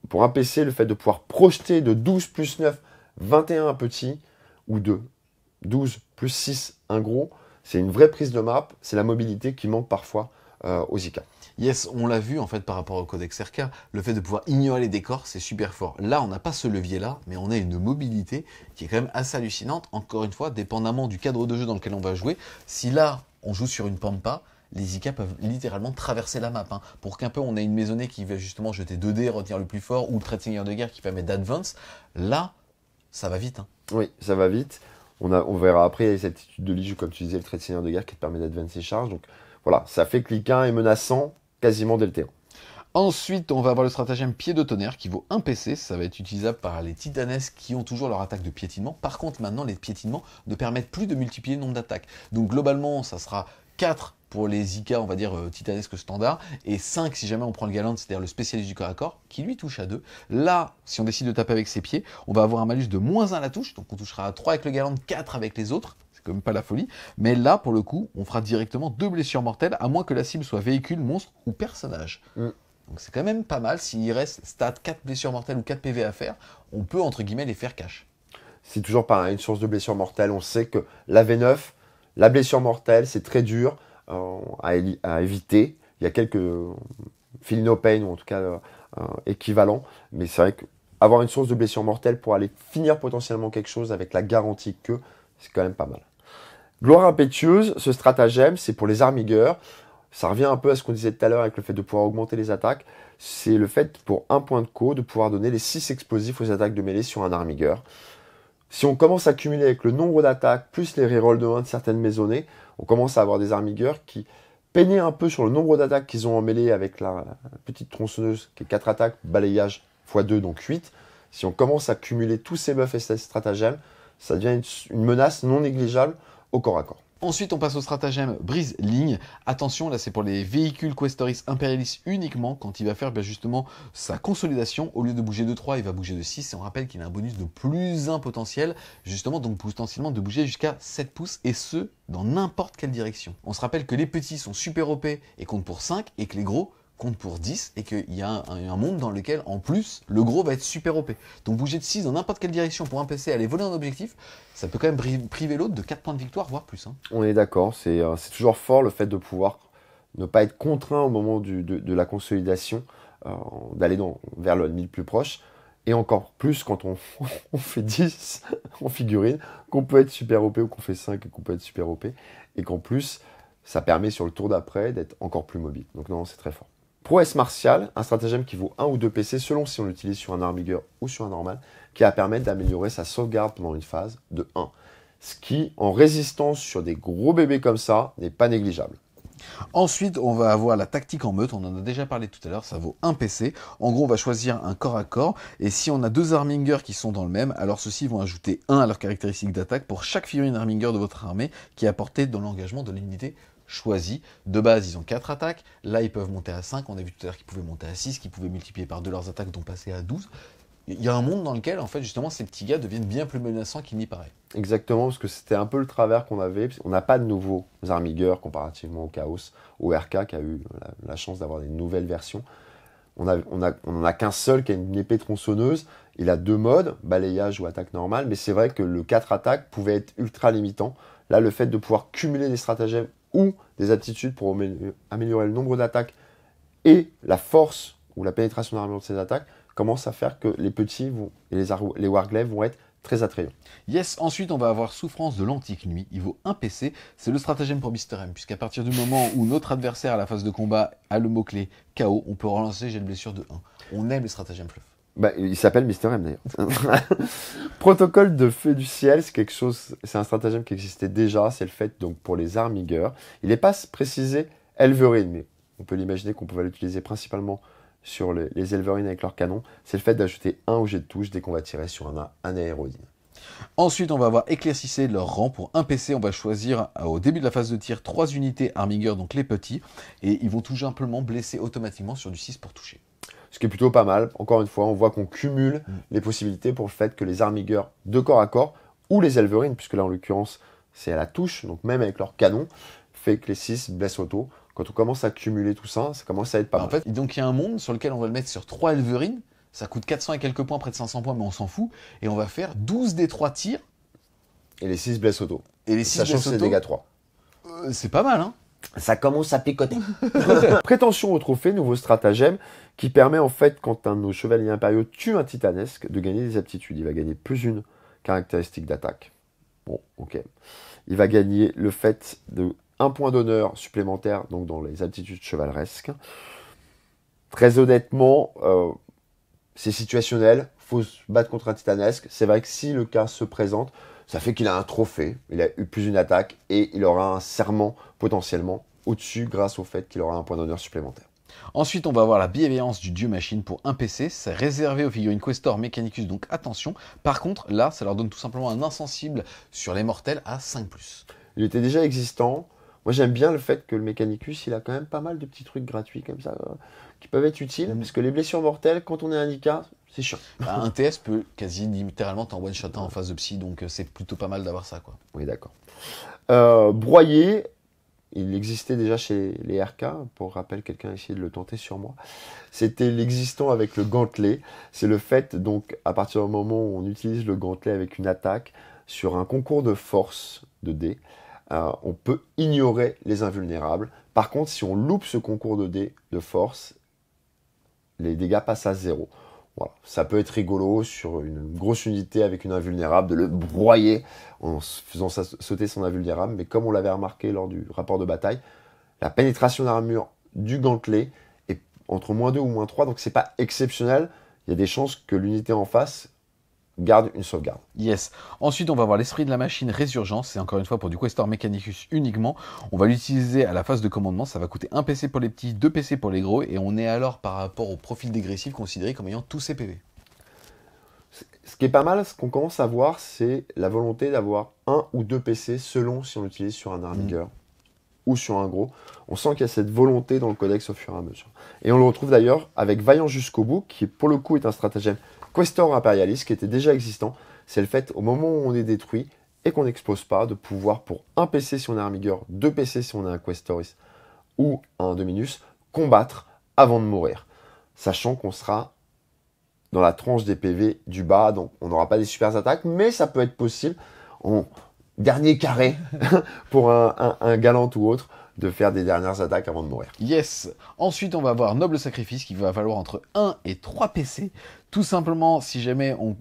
pour un PC, le fait de pouvoir projeter de 12 plus 9, 21 un petit, ou de 12 plus 6 un gros, c'est une vraie prise de map, c'est la mobilité qui manque parfois aux Ika. Yes, on l'a vu en fait par rapport au Codex RK, le fait de pouvoir ignorer les décors, c'est super fort. Là, on n'a pas ce levier-là, mais on a une mobilité qui est quand même assez hallucinante. Encore une fois, dépendamment du cadre de jeu dans lequel on va jouer, si là, on joue sur une pampa, les Ika peuvent littéralement traverser la map. Hein. Pour qu'un peu on ait une maisonnée qui va justement jeter 2 dés, retenir le plus fort, ou le trait de seigneur de guerre qui permet d'advance, là, ça va vite. Hein. Oui, ça va vite. On verra après cette attitude de Lige, comme tu disais, le trait de seigneur de guerre qui te permet d'advance ses charges. Donc voilà, ça fait que l'Ika est menaçant quasiment dès le terrain. Ensuite, on va avoir le stratagème pied de tonnerre qui vaut 1 PC. Ça va être utilisable par les titanesques qui ont toujours leur attaque de piétinement. Par contre, maintenant, les piétinements ne permettent plus de multiplier le nombre d'attaques. Donc globalement, ça sera 4 pour les Ika, on va dire, titanesques standard, et 5 si jamais on prend le galant, c'est-à-dire le spécialiste du corps à corps, qui lui touche à 2. Là, si on décide de taper avec ses pieds, on va avoir un malus de -1 à la touche, donc on touchera à 3 avec le galant, 4 avec les autres. C'est quand même pas la folie. Mais là, pour le coup, on fera directement 2 blessures mortelles, à moins que la cible soit véhicule, monstre ou personnage. Donc c'est quand même pas mal. S'il reste stat 4 blessures mortelles ou 4 PV à faire, on peut entre guillemets les faire cash. C'est toujours pareil, une source de blessure mortelle. On sait que la V9, la blessure mortelle, c'est très dur à éviter. Il y a quelques feel no pain, ou en tout cas équivalents. Mais c'est vrai qu'avoir une source de blessure mortelle pour aller finir potentiellement quelque chose avec la garantie que, c'est quand même pas mal. Gloire impétueuse, ce stratagème, c'est pour les Armigeurs. Ça revient un peu à ce qu'on disait tout à l'heure avec le fait de pouvoir augmenter les attaques. C'est le fait, pour un point de co, de pouvoir donner les 6 explosifs aux attaques de mêlée sur un Armigeur. Si on commence à cumuler avec le nombre d'attaques, plus les rerolls de 1 de certaines maisonnées, on commence à avoir des Armigeurs qui peinaient un peu sur le nombre d'attaques qu'ils ont en mêlée avec la petite tronçonneuse qui est 4 attaques, balayage x2, donc 8. Si on commence à cumuler tous ces buffs et ces stratagèmes, ça devient une menace non négligeable au corps à corps. Ensuite, on passe au stratagème brise-ligne. Attention, là, c'est pour les véhicules Questoris Imperialis uniquement. Quand il va faire justement sa consolidation, au lieu de bouger de 3, il va bouger de 6. Et on rappelle qu'il a un bonus de +1 potentiel, justement, donc potentiellement de bouger jusqu'à 7 pouces, et ce, dans n'importe quelle direction. On se rappelle que les petits sont super OP et comptent pour 5, et que les gros compte pour 10 et qu'il y a un monde dans lequel, en plus, le gros va être super OP. Donc bouger de 6 dans n'importe quelle direction pour un PC, aller voler un objectif, ça peut quand même priver l'autre de 4 points de victoire, voire plus. Hein. On est d'accord, c'est toujours fort le fait de pouvoir ne pas être contraint au moment de la consolidation, d'aller vers l'ennemi le plus proche. Et encore plus quand on fait 10 en figurine, qu'on peut être super OP ou qu'on fait 5 et qu'on peut être super OP. Et qu'en plus, ça permet sur le tour d'après d'être encore plus mobile. Donc non, c'est très fort. Prouesse martiale, un stratagème qui vaut 1 ou 2 PC selon si on l'utilise sur un armigueur ou sur un normal, qui va permettre d'améliorer sa sauvegarde pendant une phase de 1. Ce qui, en résistance sur des gros bébés comme ça, n'est pas négligeable. Ensuite, on va avoir la tactique en meute, on en a déjà parlé tout à l'heure, ça vaut 1 PC. En gros, on va choisir un corps à corps, et si on a 2 Armingers qui sont dans le même, alors ceux-ci vont ajouter 1 à leur caractéristique d'attaque pour chaque figurine Arminger de votre armée qui est apportée dans l'engagement de l'unité choisie. De base, ils ont 4 attaques, là ils peuvent monter à 5, on a vu tout à l'heure qu'ils pouvaient monter à 6, qu'ils pouvaient multiplier par 2 leurs attaques, donc passer à 12. Il y a un monde dans lequel, en fait, justement, ces petits gars deviennent bien plus menaçants qu'il n'y paraît. Exactement, parce que c'était un peu le travers qu'on avait. On n'a pas de nouveaux Armiguers comparativement au Chaos, au RK qui a eu la chance d'avoir des nouvelles versions. On n'en a qu'un seul qui a une épée tronçonneuse. Il a 2 modes, balayage ou attaque normale, mais c'est vrai que le 4 attaques pouvait être ultra limitant. Là, le fait de pouvoir cumuler des stratagèmes ou des aptitudes pour améliorer le nombre d'attaques et la force ou la pénétration d'armure de ces attaques commence à faire que les petits et les Warglaives vont être très attrayants. Yes, ensuite on va avoir Souffrance de l'Antique Nuit, il vaut 1 PC, c'est le stratagème pour Mister M, puisqu'à partir du moment où notre adversaire à la phase de combat a le mot-clé KO, on peut relancer Jet de blessure de 1. On aime les stratagèmes fluff. Bah, il s'appelle Mister M d'ailleurs. Protocole de feu du ciel, c'est un stratagème qui existait déjà, c'est le fait donc pour les Armigers. Il n'est pas précisé Elverine, mais on peut l'imaginer qu'on pouvait l'utiliser principalement sur les Elverine avec leur canon, c'est le fait d'ajouter un au jet de touche dès qu'on va tirer sur un aérodine. Ensuite, on va avoir éclaircissé leur rang. Pour un PC, on va choisir au début de la phase de tir 3 unités Arminger, donc les petits, et ils vont tout simplement blesser automatiquement sur du 6 pour toucher. Ce qui est plutôt pas mal. Encore une fois, on voit qu'on cumule les possibilités pour le fait que les Armigers de corps à corps, ou les Elverine, puisque là en l'occurrence c'est à la touche, donc même avec leur canon, fait que les 6 blessent auto. Quand on commence à cumuler tout ça, ça commence à être pas mal. En fait, donc il y a un monde sur lequel on va le mettre sur 3 Elverine, ça coûte 400 et quelques points, près de 500 points, mais on s'en fout, et on va faire 12 des 3 tirs. Et les 6 blessent auto. Et les 6 sachant que blessent c'est auto. dégâts 3. C'est pas mal, hein. Ça commence à picoter. Prétention au trophée, nouveau stratagème, qui permet en fait, quand un de nos chevaliers impériaux tue un titanesque, de gagner des aptitudes. Il va gagner plus une caractéristique d'attaque. Bon, ok. Il va gagner le fait de 1 point d'honneur supplémentaire donc dans les aptitudes chevaleresques. Très honnêtement, c'est situationnel. Il faut se battre contre un titanesque. C'est vrai que si le cas se présente, ça fait qu'il a un trophée, il a eu plus une attaque et il aura un serment potentiellement au-dessus grâce au fait qu'il aura un point d'honneur supplémentaire. Ensuite, on va avoir la bienveillance du dieu machine pour un PC. C'est réservé aux figurines Questor Mechanicus, donc attention. Par contre, là, ça leur donne tout simplement un insensible sur les mortels à 5+. Il était déjà existant. Moi, j'aime bien le fait que le Mechanicus, il a quand même pas mal de petits trucs gratuits comme ça, qui peuvent être utiles. Parce que les blessures mortelles, quand on est handicap, c'est chiant. Un TS peut quasi littéralement t'en one-shot en phase de psy, donc c'est plutôt pas mal d'avoir ça, quoi. Oui, d'accord. Broyer, il existait déjà chez les RK. Pour rappel, quelqu'un a essayé de le tenter sur moi. C'était l'existant avec le gantelet. C'est le fait, donc, à partir du moment où on utilise le gantelet avec une attaque, sur un concours de force de dés, on peut ignorer les invulnérables. Par contre, si on loupe ce concours de dés de force, les dégâts passent à 0. Voilà. Ça peut être rigolo sur une grosse unité avec une invulnérable, de le broyer en faisant sauter son invulnérable. Mais comme on l'avait remarqué lors du rapport de bataille, la pénétration d'armure du gantelet est entre -2 ou -3, donc c'est pas exceptionnel. Il y a des chances que l'unité en face garde une sauvegarde. Yes. Ensuite, on va avoir l'esprit de la machine Résurgence. C'est encore une fois pour du Questor Mechanicus uniquement. On va l'utiliser à la phase de commandement. Ça va coûter 1 PC pour les petits, 2 PC pour les gros. Et on est alors, par rapport au profil dégressif, considéré comme ayant tous ses PV. Ce qui est pas mal, ce qu'on commence à voir, c'est la volonté d'avoir 1 ou 2 PC selon si on l'utilise sur un Armiger ou sur un gros. On sent qu'il y a cette volonté dans le codex au fur et à mesure. Et on le retrouve d'ailleurs avec Vaillant jusqu'au bout, qui pour le coup est un stratagème Questor impérialiste qui était déjà existant. C'est le fait, au moment où on est détruit et qu'on n'explose pas, de pouvoir pour 1 PC si on est Armiger, 2 PC si on est un Questoris ou un Dominus, combattre avant de mourir. Sachant qu'on sera dans la tranche des PV du bas, donc on n'aura pas des super attaques, mais ça peut être possible en dernier carré pour un galant ou autre de faire des dernières attaques avant de mourir. Yes. Ensuite, on va avoir Noble Sacrifice qui va valoir entre 1 et 3 PC. Tout simplement, si jamais on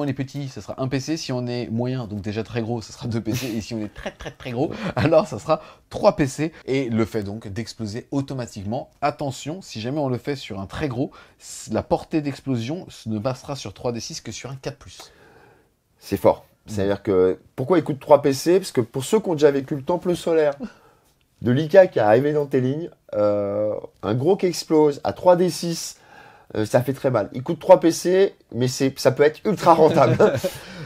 est petit, ça sera 1 PC. Si on est moyen, donc déjà très gros, ça sera 2 PC. Et si on est très gros, alors ça sera 3 PC. Et le fait donc d'exploser automatiquement. Attention, si jamais on le fait sur un très gros, la portée d'explosion ne passera sur 3d6 que sur un 4+. C'est fort. C'est-à-dire que, pourquoi il coûte 3 PC? Parce que pour ceux qui ont déjà vécu le temple solaire de l'Ika qui est arrivé dans tes lignes, un gros qui explose à 3d6, ça fait très mal. Il coûte 3 PC, mais ça peut être ultra rentable.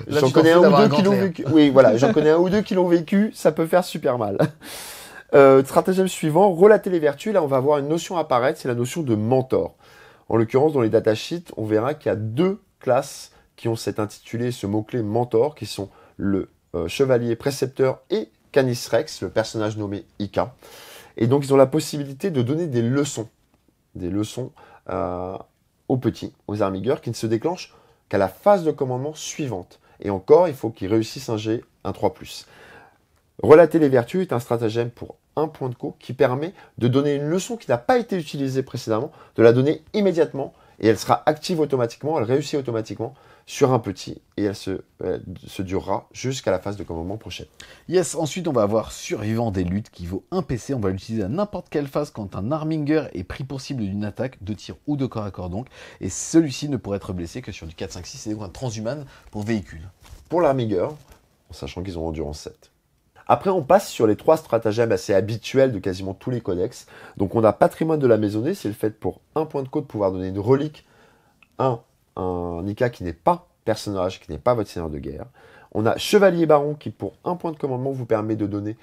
J'en connais un ou deux qui l'ont vécu. Oui, voilà, j'en connais un ou deux qui l'ont vécu, ça peut faire super mal. Stratagème suivant, relater les vertus. Là, on va voir une notion apparaître, c'est la notion de mentor. En l'occurrence, dans les datasheets, on verra qu'il y a 2 classes qui ont cet intitulé, ce mot-clé mentor, qui sont le chevalier précepteur et Canis Rex, le personnage nommé Ika. Et donc, ils ont la possibilité de donner des leçons aux petits, aux armigueurs, qui ne se déclenchent qu'à la phase de commandement suivante. Et encore, il faut qu'ils réussissent un G, un 3+. Relater les vertus est un stratagème pour 1 point de co qui permet de donner une leçon qui n'a pas été utilisée précédemment, de la donner immédiatement, et elle sera active automatiquement, elle réussit automatiquement sur un petit, et elle se durera jusqu'à la phase de commandement prochaine. Yes, ensuite on va avoir Survivant des luttes qui vaut 1 PC. On va l'utiliser à n'importe quelle phase quand un Arminger est pris pour cible d'une attaque, de tir ou de corps à corps donc. Et celui-ci ne pourrait être blessé que sur du 4, 5, 6, c'est donc un transhumane pour véhicule. Pour l'Arminger, en sachant qu'ils ont endurance 7. Après, on passe sur les 3 stratagèmes assez habituels de quasiment tous les codex. Donc on a Patrimoine de la Maisonnée, c'est le fait pour 1 point de co de pouvoir donner une relique, un Nika qui n'est pas personnage, qui n'est pas votre seigneur de guerre. On a Chevalier Baron qui, pour 1 point de commandement, vous permet de donner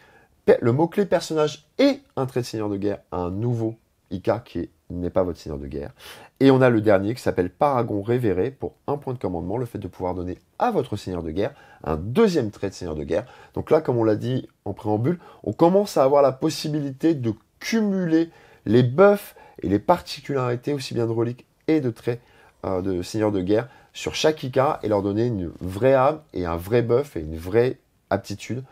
le mot-clé personnage et un trait de seigneur de guerre à un nouveau Ika qui n'est pas votre seigneur de guerre. Et on a le dernier qui s'appelle Paragon Révéré pour 1 point de commandement, le fait de pouvoir donner à votre seigneur de guerre un 2e trait de seigneur de guerre. Donc là, comme on l'a dit en préambule, on commence à avoir la possibilité de cumuler les buffs et les particularités aussi bien de reliques et de traits de seigneur de guerre sur chaque Ika et leur donner une vraie âme et un vrai buff et une vraie aptitude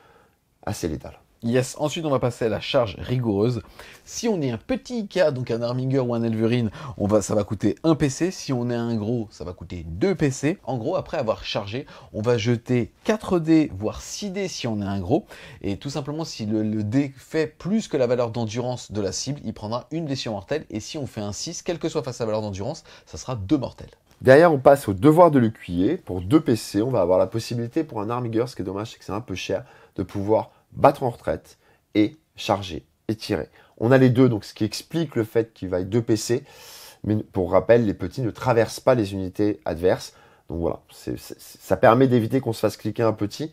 assez létale. Yes, ensuite on va passer à la charge rigoureuse. Si on est un petit Ika, donc un Arminger ou un Elverine, ça va coûter 1 PC. Si on est un gros, ça va coûter 2 PC. En gros, après avoir chargé, on va jeter 4 dés, voire 6 dés si on est un gros. Et tout simplement, si le dé fait plus que la valeur d'endurance de la cible, il prendra une blessure mortelle. Et si on fait un 6, quelle que soit face à la valeur d'endurance, ça sera 2 mortels. Derrière, on passe au devoir de l'écuyer. Pour 2 PC, on va avoir la possibilité pour un Armiger, ce qui est dommage, c'est que c'est un peu cher, de pouvoir battre en retraite et charger et tirer. On a les deux, donc ce qui explique le fait qu'il vaille 2 PC. Mais pour rappel, les petits ne traversent pas les unités adverses. Donc voilà, ça permet d'éviter qu'on se fasse cliquer un petit.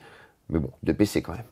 Mais bon, 2 PC quand même.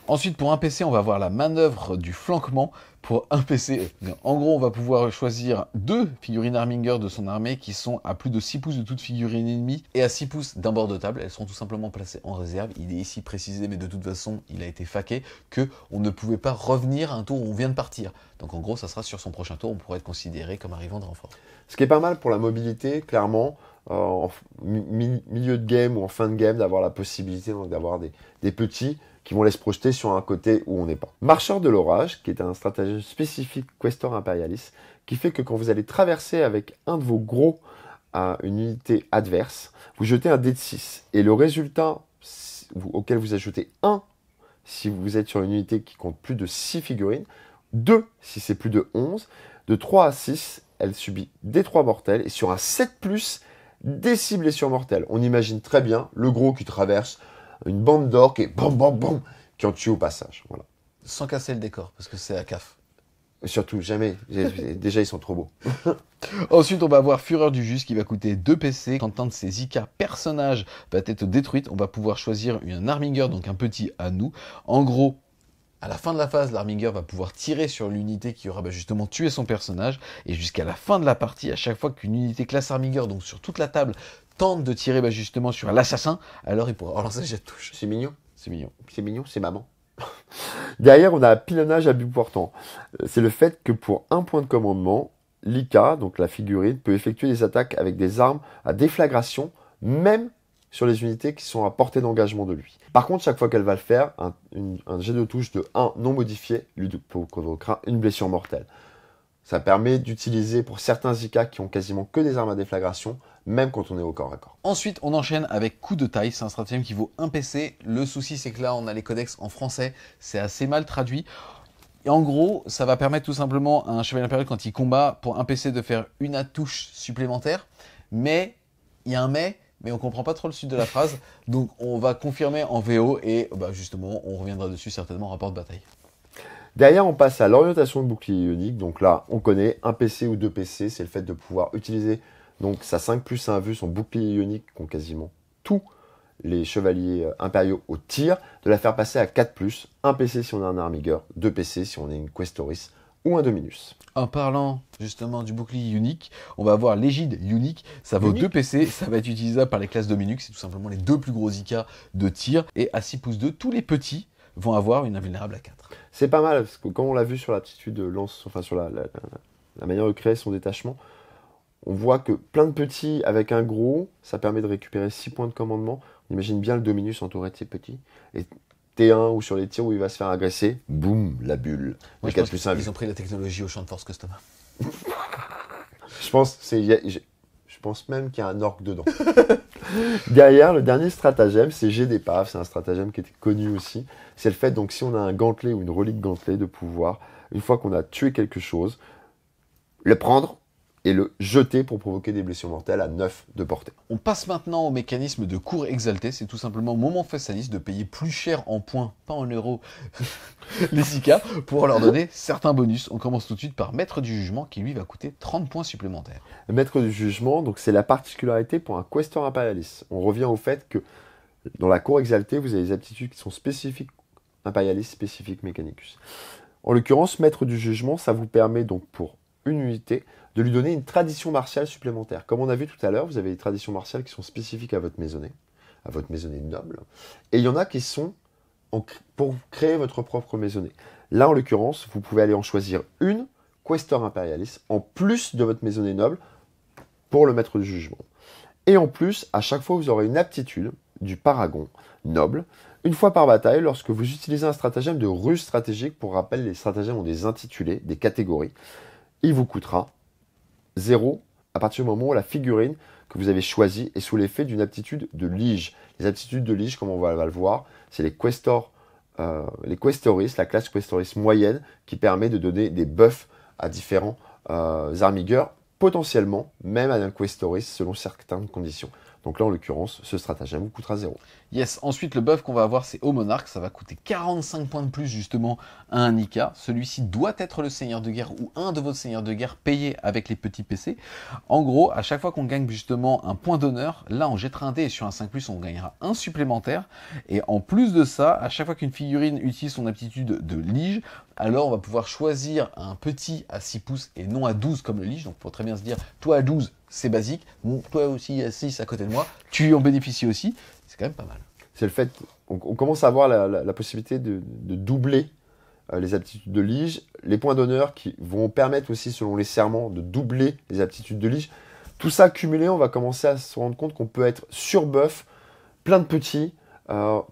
Ensuite, pour un PC, on va voir la manœuvre du flanquement. Pour un PC, en gros, on va pouvoir choisir 2 figurines Arminger de son armée qui sont à plus de 6 pouces de toute figurine ennemie et à 6 pouces d'un bord de table. Elles sont tout simplement placées en réserve. Il est ici précisé, mais de toute façon, il a été faqué, qu'on ne pouvait pas revenir à un tour où on vient de partir. Donc en gros, ça sera sur son prochain tour, on pourrait être considéré comme arrivant de renfort. Ce qui est pas mal pour la mobilité, clairement, en milieu de game ou en fin de game, d'avoir la possibilité d'avoir des petits qui vont laisser projeter sur un côté où on n'est pas. Marcheur de l'orage, qui est un stratagème spécifique Questor Imperialis, qui fait que quand vous allez traverser avec un de vos gros à une unité adverse, vous jetez un dé de 6. Et le résultat auquel vous ajoutez 1 si vous êtes sur une unité qui compte plus de 6 figurines, 2 si c'est plus de 11, de 3 à 6, elle subit des 3 mortels, et sur un 7+, des 6 blessures mortelles. On imagine très bien le gros qui traverse une bande d'orques et bam bam bam qui en tue au passage. Voilà. Sans casser le décor, parce que c'est à CAF. Surtout, jamais. Déjà, ils sont trop beaux. Ensuite, on va avoir Fureur du Juste qui va coûter 2 PC. Quand un de ces Ika personnages va être détruite, on va pouvoir choisir un Arminger, donc un petit à nous. En gros, à la fin de la phase, l'Arminger va pouvoir tirer sur l'unité qui aura justement tué son personnage. Et jusqu'à la fin de la partie, à chaque fois qu'une unité classe Arminger, donc sur toute la table, tente de tirer justement sur l'assassin, alors il pourra relancer le jet de touche. C'est mignon. C'est mignon. C'est mignon, c'est maman. Derrière, on a pilonnage à but portant. C'est le fait que pour 1 point de commandement, l'Ika, donc la figurine, peut effectuer des attaques avec des armes à déflagration, même sur les unités qui sont à portée d'engagement de lui. Par contre, chaque fois qu'elle va le faire, un jet de touche de 1 non modifié lui provoquera une blessure mortelle. Ça permet d'utiliser pour certains Ika qui ont quasiment que des armes à déflagration, même quand on est au corps à corps. Ensuite, on enchaîne avec coup de taille. C'est un stratagème qui vaut 1 PC. Le souci, c'est que là, on a les codex en français. C'est assez mal traduit. Et en gros, ça va permettre tout simplement à un chevalier impérial, quand il combat, pour un PC de faire une touche supplémentaire. Mais, il y a un mais on comprend pas trop le sud de la phrase. Donc, on va confirmer en VO et justement, on reviendra dessus certainement en rapport de bataille. Derrière, on passe à l'orientation de bouclier ionique. Donc là, on connaît un PC ou deux PC. C'est le fait de pouvoir utiliser donc sa 5+1 vue, son bouclier ionique qu'ont quasiment tous les chevaliers impériaux au tir, de la faire passer à 4+, un PC si on a un Armigeur, 2 PC si on est une Questoris ou un Dominus. En parlant justement du bouclier unique, on va avoir l'égide unique, ça vaut 2 PC, ça va être utilisable par les classes Dominus, c'est tout simplement les 2 plus gros IK de tir, et à 6/2, tous les petits vont avoir une invulnérable à 4. C'est pas mal, parce que quand on l'a vu sur l'aptitude de lance, enfin sur la manière de créer son détachement, on voit que plein de petits avec un gros, ça permet de récupérer 6 points de commandement. On imagine bien le Dominus entouré de ses petits. Et T1 ou sur les tirs où il va se faire agresser, boum, la bulle. Moi, je pense qu'ils ont pris la technologie au champ de force custom. Je pense même qu'il y a un orc dedans. Derrière, le dernier stratagème, c'est Jet d'épave. C'est un stratagème qui était connu aussi. C'est le fait, donc, si on a un gantelet ou une relique gantelet, de pouvoir, une fois qu'on a tué quelque chose, le prendre et le jeter pour provoquer des blessures mortelles à 9 de portée. On passe maintenant au mécanisme de cours exalté. C'est tout simplement moment festaliste de payer plus cher en points, pas en euros, les IK pour leur donner certains bonus. On commence tout de suite par Maître du Jugement qui lui va coûter 30 points supplémentaires. Le Maître du Jugement, donc c'est la particularité pour un Questor Imperialis. On revient au fait que dans la cour exaltée, vous avez des aptitudes qui sont spécifiques Imperialis, spécifiques Mechanicus. En l'occurrence, Maître du Jugement, ça vous permet donc pour une unité de lui donner une tradition martiale supplémentaire. Comme on a vu tout à l'heure, vous avez des traditions martiales qui sont spécifiques à votre maisonnée noble, et il y en a qui sont pour créer votre propre maisonnée. Là, en l'occurrence, vous pouvez aller en choisir une, Questor Imperialis, en plus de votre maisonnée noble, pour le Maître du Jugement. Et en plus, à chaque fois, vous aurez une aptitude du Paragon noble, une fois par bataille, lorsque vous utilisez un stratagème de ruse stratégique. Pour rappel, les stratagèmes ont des intitulés, des catégories. Il vous coûtera 0 à partir du moment où la figurine que vous avez choisie est sous l'effet d'une aptitude de lige. Les aptitudes de lige, comme on va le voir, c'est les Questoris, la classe Questoris moyenne, qui permet de donner des buffs à différents armigueurs, potentiellement même à un Questoris selon certaines conditions. Donc là, en l'occurrence, ce stratagème vous coûtera 0. Yes, ensuite le buff qu'on va avoir, c'est au monarque, ça va coûter 45 points de plus justement à un Ika. Celui-ci doit être le seigneur de guerre ou un de vos seigneurs de guerre payé avec les petits PC. En gros, à chaque fois qu'on gagne justement un point d'honneur, là on jettera un dé et sur un 5+, on gagnera un supplémentaire. Et en plus de ça, à chaque fois qu'une figurine utilise son aptitude de lige, alors on va pouvoir choisir un petit à 6 pouces et non à 12 comme le lige. Donc pour très bien se dire, toi à 12, c'est basique, bon, toi aussi à 6 à côté de moi, tu en bénéficies aussi. C'est quand même pas mal. C'est le fait, on commence à avoir la possibilité de doubler les aptitudes de lige, les points d'honneur qui vont permettre aussi, selon les serments, de doubler les aptitudes de lige. Tout ça cumulé, on va commencer à se rendre compte qu'on peut être sur buff, plein de petits,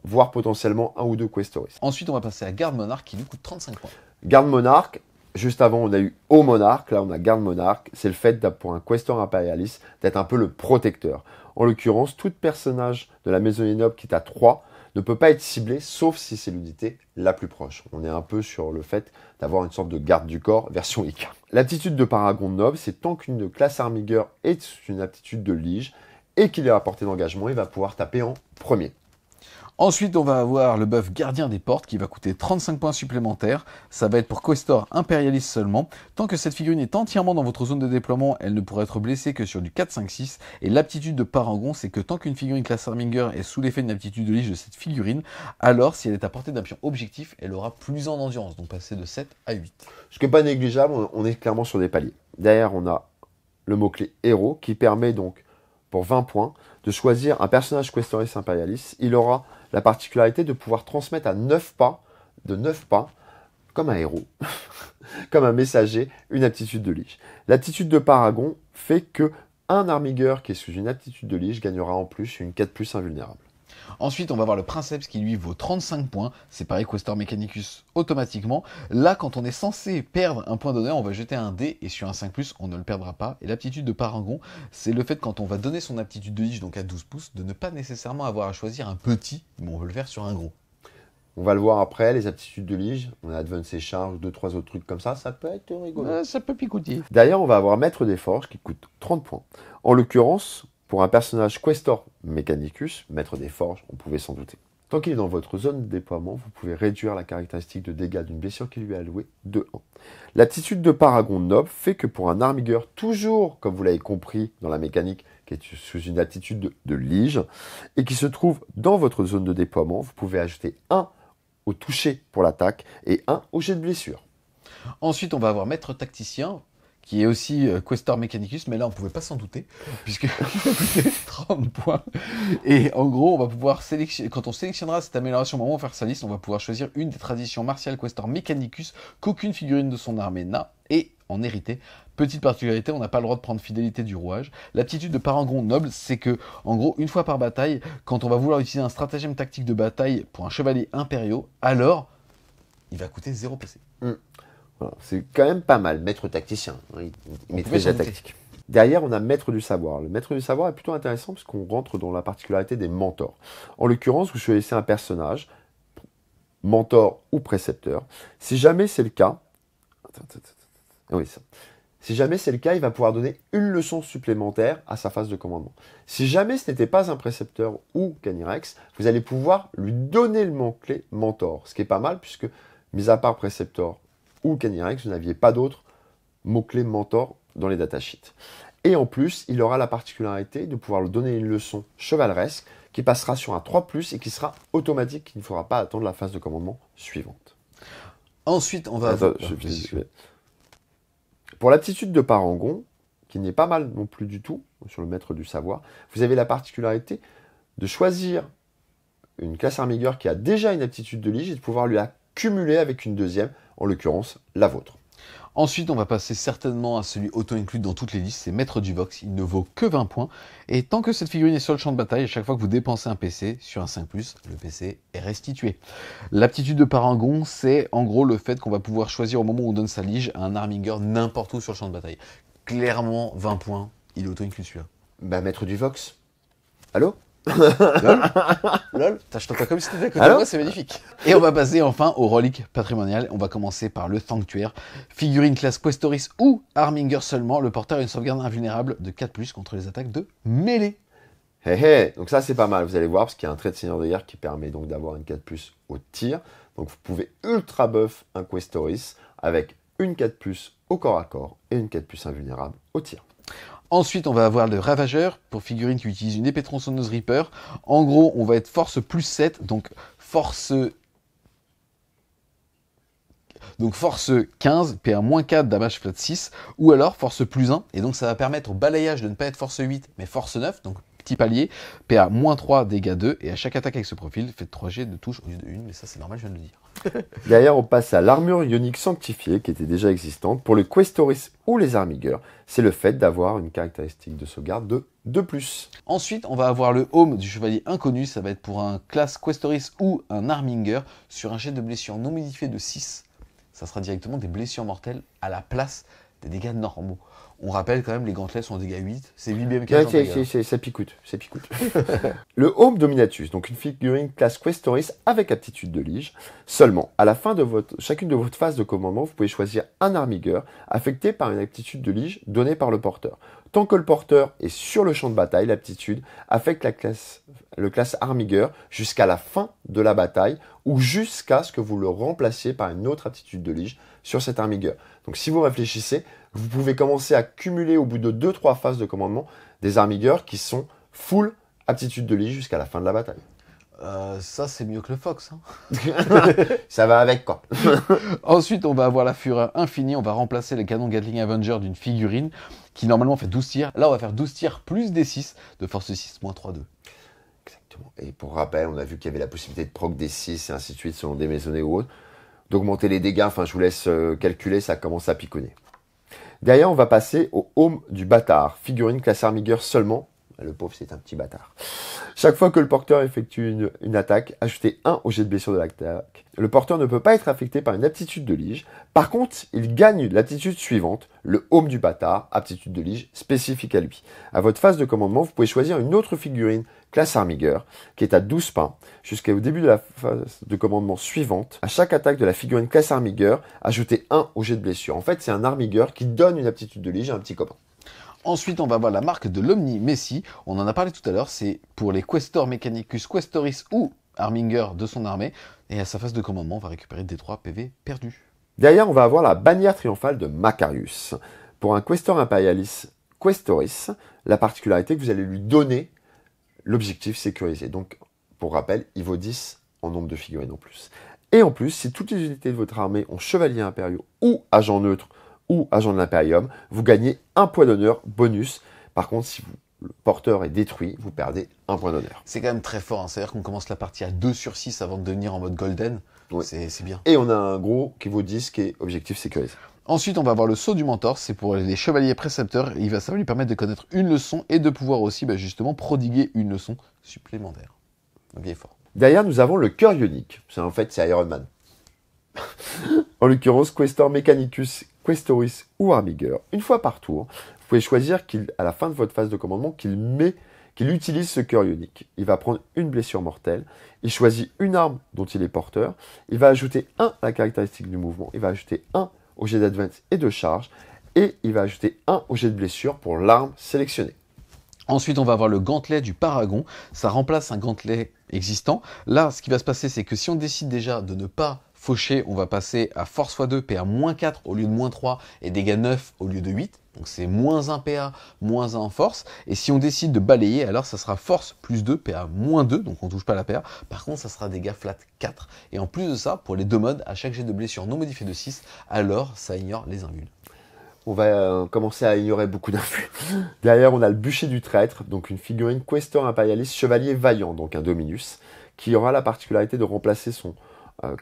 voire potentiellement un ou deux Questoris. Ensuite, on va passer à Garde Monarque qui lui coûte 35 points. Garde Monarque, juste avant, on a eu Haut Monarque, là on a Garde Monarque. C'est le fait, pour un Questor Imperialis, d'être un peu le protecteur. En l'occurrence, tout personnage de la maisonnée noble qui est à 3 ne peut pas être ciblé, sauf si c'est l'unité la plus proche. On est un peu sur le fait d'avoir une sorte de garde du corps version IK. L'attitude de Paragon noble, c'est tant qu'une classe armigueur est une aptitude de lige et qu'il est à portée d'engagement, il va pouvoir taper en premier. Ensuite, on va avoir le buff Gardien des Portes qui va coûter 35 points supplémentaires. Ça va être pour Questor Imperialis seulement. Tant que cette figurine est entièrement dans votre zone de déploiement, elle ne pourra être blessée que sur du 4-5-6. Et l'aptitude de Paragon, c'est que tant qu'une figurine classe Arminger est sous l'effet d'une aptitude de lige de cette figurine, alors si elle est à portée d'un pion objectif, elle aura plus en endurance, donc passer de 7 à 8. Ce qui n'est pas négligeable, on est clairement sur des paliers. Derrière, on a le mot-clé héros qui permet donc, pour 20 points, de choisir un personnage Questoris Imperialis. Il aura la particularité de pouvoir transmettre à 9 pas, comme un héros, comme un messager, une aptitude de lige. L'aptitude de Paragon fait que un armigueur qui est sous une aptitude de lige gagnera en plus une 4+ invulnérable. Ensuite, on va voir le Princeps qui lui vaut 35 points. C'est pareil Questor Mechanicus automatiquement. Là, quand on est censé perdre un point d'honneur, on va jeter un dé et sur un 5+, on ne le perdra pas. Et l'aptitude de Paragon, c'est le fait quand on va donner son aptitude de lige, donc à 12 pouces, de ne pas nécessairement avoir à choisir un petit, mais on veut le faire sur un gros. On va le voir après, les aptitudes de lige. On a Advance et Charge, 2-3 autres trucs comme ça peut être rigolo. Ça peut picoter. Derrière, on va avoir Maître des Forges qui coûte 30 points. En l'occurrence, pour un personnage Questor Mechanicus, Maître des Forges, on pouvait s'en douter. Tant qu'il est dans votre zone de déploiement, vous pouvez réduire la caractéristique de dégâts d'une blessure qui lui est allouée de 1. L'aptitude de Paragon Noble fait que pour un armigueur, toujours, comme vous l'avez compris dans la mécanique, qui est sous une attitude de lige, et qui se trouve dans votre zone de déploiement, vous pouvez ajouter 1 au toucher pour l'attaque et 1 au jet de blessure. Ensuite, on va avoir Maître Tacticien, qui est aussi Questor Mechanicus, mais là, on ne pouvait pas s'en douter, puisque il va coûter 30 points. Et en gros, on va pouvoir sélectionner, quand on sélectionnera cette amélioration au moment de faire sa liste, on va pouvoir choisir une des traditions martiales Questor Mechanicus qu'aucune figurine de son armée n'a, et en hériter. Petite particularité, on n'a pas le droit de prendre fidélité du rouage. L'aptitude de Paragon Noble, c'est que, en gros, une fois par bataille, quand on va vouloir utiliser un stratagème tactique de bataille pour un chevalier impériaux, alors, il va coûter 0 PC. Voilà, c'est quand même pas mal, Maître Tacticien. Il maîtrise la s'en douter. tactique. Derrière, on a Maître du Savoir. Le Maître du Savoir est plutôt intéressant parce qu'on rentre dans la particularité des mentors. En l'occurrence, vous choisissez un personnage, mentor ou précepteur. Si jamais c'est le cas, Si jamais c'est le cas, il va pouvoir donner une leçon supplémentaire à sa phase de commandement. Si jamais ce n'était pas un précepteur ou Canirex, vous allez pouvoir lui donner le mot-clé mentor. Ce qui est pas mal puisque, mis à part précepteur ou Canirex, vous n'aviez pas d'autres mots-clés mentor dans les datasheets. Et en plus, il aura la particularité de pouvoir lui donner une leçon chevaleresque qui passera sur un 3+, et qui sera automatique, qui ne faudra pas attendre la phase de commandement suivante. Ensuite, on va... Pour l'aptitude de Paragon, qui n'est pas mal non plus du tout, sur le Maître du Savoir, vous avez la particularité de choisir une classe armigueur qui a déjà une aptitude de lige et de pouvoir lui accumuler avec une deuxième, en l'occurrence la vôtre. Ensuite, on va passer certainement à celui auto-inclus dans toutes les listes, c'est Maître du Vox, il ne vaut que 20 points. Et tant que cette figurine est sur le champ de bataille, à chaque fois que vous dépensez un PC sur un 5+, le PC est restitué. L'aptitude de Paragon, c'est en gros le fait qu'on va pouvoir choisir au moment où on donne sa lige un armigueur n'importe où sur le champ de bataille. Clairement, 20 points, il est auto-inclus celui-là. Bah, Maître du Vox. Allô? Lol, je t'entends comme si t'étais à côté de moi, c'est magnifique. Et on va passer enfin aux reliques patrimoniales. On va commencer par le Sanctuaire. Figurine classe Questoris ou Arminger seulement. Le porteur a une sauvegarde invulnérable de 4+, contre les attaques de mêlée. Donc ça c'est pas mal, vous allez voir, parce qu'il y a un trait de seigneur de guerre qui permet donc d'avoir une 4+ au tir. Donc vous pouvez ultra buff un Questoris avec une 4+ au corps à corps et une 4+ invulnérable au tir. Ensuite, on va avoir le Ravageur, pour figurine qui utilise une épée tronçonneuse Reaper. En gros, on va être force +7, donc force 15, PA-4, damage flat 6, ou alors force +1, et donc ça va permettre au balayage de ne pas être force 8, mais force 9, donc petit palier, PA-3, dégâts 2, et à chaque attaque avec ce profil, faites 3 jets de touche au lieu de 1, mais ça c'est normal, je viens de le dire. Derrière, on passe à l'armure ionique sanctifiée, qui était déjà existante. Pour les Questoris ou les Armigueurs, c'est le fait d'avoir une caractéristique de sauvegarde de 2+. Ensuite, on va avoir le Home du Chevalier Inconnu, ça va être pour un classe Questoris ou un Arminger, sur un jet de blessure non modifié de 6. Ça sera directement des blessures mortelles à la place des dégâts normaux. On rappelle quand même, les gantelets sont en dégâts 8, c'est 8 BMK. Ça picoute. Le Home Dominatus, donc une figurine classe Questoris avec aptitude de lige. Seulement, à la fin de chacune de votre phase de commandement, vous pouvez choisir un armigueur affecté par une aptitude de lige donnée par le porteur. Tant que le porteur est sur le champ de bataille, l'aptitude affecte le classe armigueur jusqu'à la fin de la bataille ou jusqu'à ce que vous le remplaciez par une autre aptitude de lige sur cet armigueur. Donc si vous réfléchissez, vous pouvez commencer à cumuler au bout de 2-3 phases de commandement des armigueurs qui sont full aptitude de lige jusqu'à la fin de la bataille. Ça c'est mieux que le Fox. Hein. Ça va avec quoi. Ensuite on va avoir la fureur infinie, on va remplacer le canon Gatling Avenger d'une figurine qui normalement fait 12 tirs. Là on va faire 12 tirs plus D6 de force 6 moins 3, 2. Exactement. Et pour rappel, on a vu qu'il y avait la possibilité de proc D6 et ainsi de suite selon des maisonnées ou autres. d'augmenter les dégâts. Enfin, je vous laisse calculer, ça commence à piconner. Derrière, on va passer au home du bâtard. Figurine classe Armiger seulement. Le pauvre, c'est un petit bâtard. Chaque fois que le porteur effectue une attaque, ajoutez 1 au jet de blessure de l'attaque. Le porteur ne peut pas être affecté par une aptitude de lige. Par contre, il gagne l'aptitude suivante, le home du bâtard, aptitude de lige spécifique à lui. À votre phase de commandement, vous pouvez choisir une autre figurine classe Armiger, qui est à 12 pains, jusqu'au début de la phase de commandement suivante. À chaque attaque de la figurine classe Armiger, ajoutez 1 au jet de blessure. En fait, c'est un Armiger qui donne une aptitude de lige à un petit copain. Ensuite, on va voir la marque de l'Omni Messi. On en a parlé tout à l'heure, c'est pour les Questor Mechanicus, Questoris ou Arminger de son armée. Et à sa phase de commandement, on va récupérer D3 PV perdus. Derrière, on va avoir la bannière triomphale de Macarius. Pour un Questor Imperialis Questoris, la particularité que vous allez lui donner l'objectif sécurisé. Donc, pour rappel, il vaut 10 en nombre de figurines en plus. Et en plus, si toutes les unités de votre armée ont chevalier impériaux ou agent neutre ou agent de l'Imperium, vous gagnez un point d'honneur bonus. Par contre, si le porteur est détruit, vous perdez un point d'honneur. C'est quand même très fort, hein. C'est-à-dire qu'on commence la partie à 2/6 avant de devenir en mode golden. Oui. C'est bien. Et on a un gros qui vaut 10 qui est objectif sécurisé. Ensuite, on va avoir le saut du mentor, c'est pour les chevaliers précepteurs. Ça va lui permettre de connaître une leçon et de pouvoir aussi justement prodiguer une leçon supplémentaire. Donc il est fort. Derrière, nous avons le cœur ionique. En fait, c'est Iron Man. En l'occurrence, Questor Mechanicus, Questoris ou Armiger. Une fois par tour, vous pouvez choisir à la fin de votre phase de commandement qu'il utilise ce cœur ionique. Il va prendre une blessure mortelle, il choisit une arme dont il est porteur, il va ajouter 1 à la caractéristique du mouvement, il va ajouter 1 au jet d'advance et de charge, et il va ajouter 1 au jet de blessure pour l'arme sélectionnée. Ensuite, on va avoir le gantelet du Paragon. Ça remplace un gantelet existant. Là, ce qui va se passer, c'est que si on décide déjà de ne pas faucher, on va passer à force x2, PA -4 au lieu de -3 et dégâts 9 au lieu de 8. Donc c'est -1 PA, -1 en force. Et si on décide de balayer, alors ça sera force +2, PA -2, donc on touche pas la PA. Par contre, ça sera dégâts flat 4. Et en plus de ça, pour les deux modes, à chaque jet de blessure non modifié de 6, alors ça ignore les invuls. On va commencer à ignorer beaucoup d'influx. Derrière, on a le bûcher du traître, donc une figurine Questor Imperialis Chevalier Vaillant, donc un Dominus, qui aura la particularité de remplacer son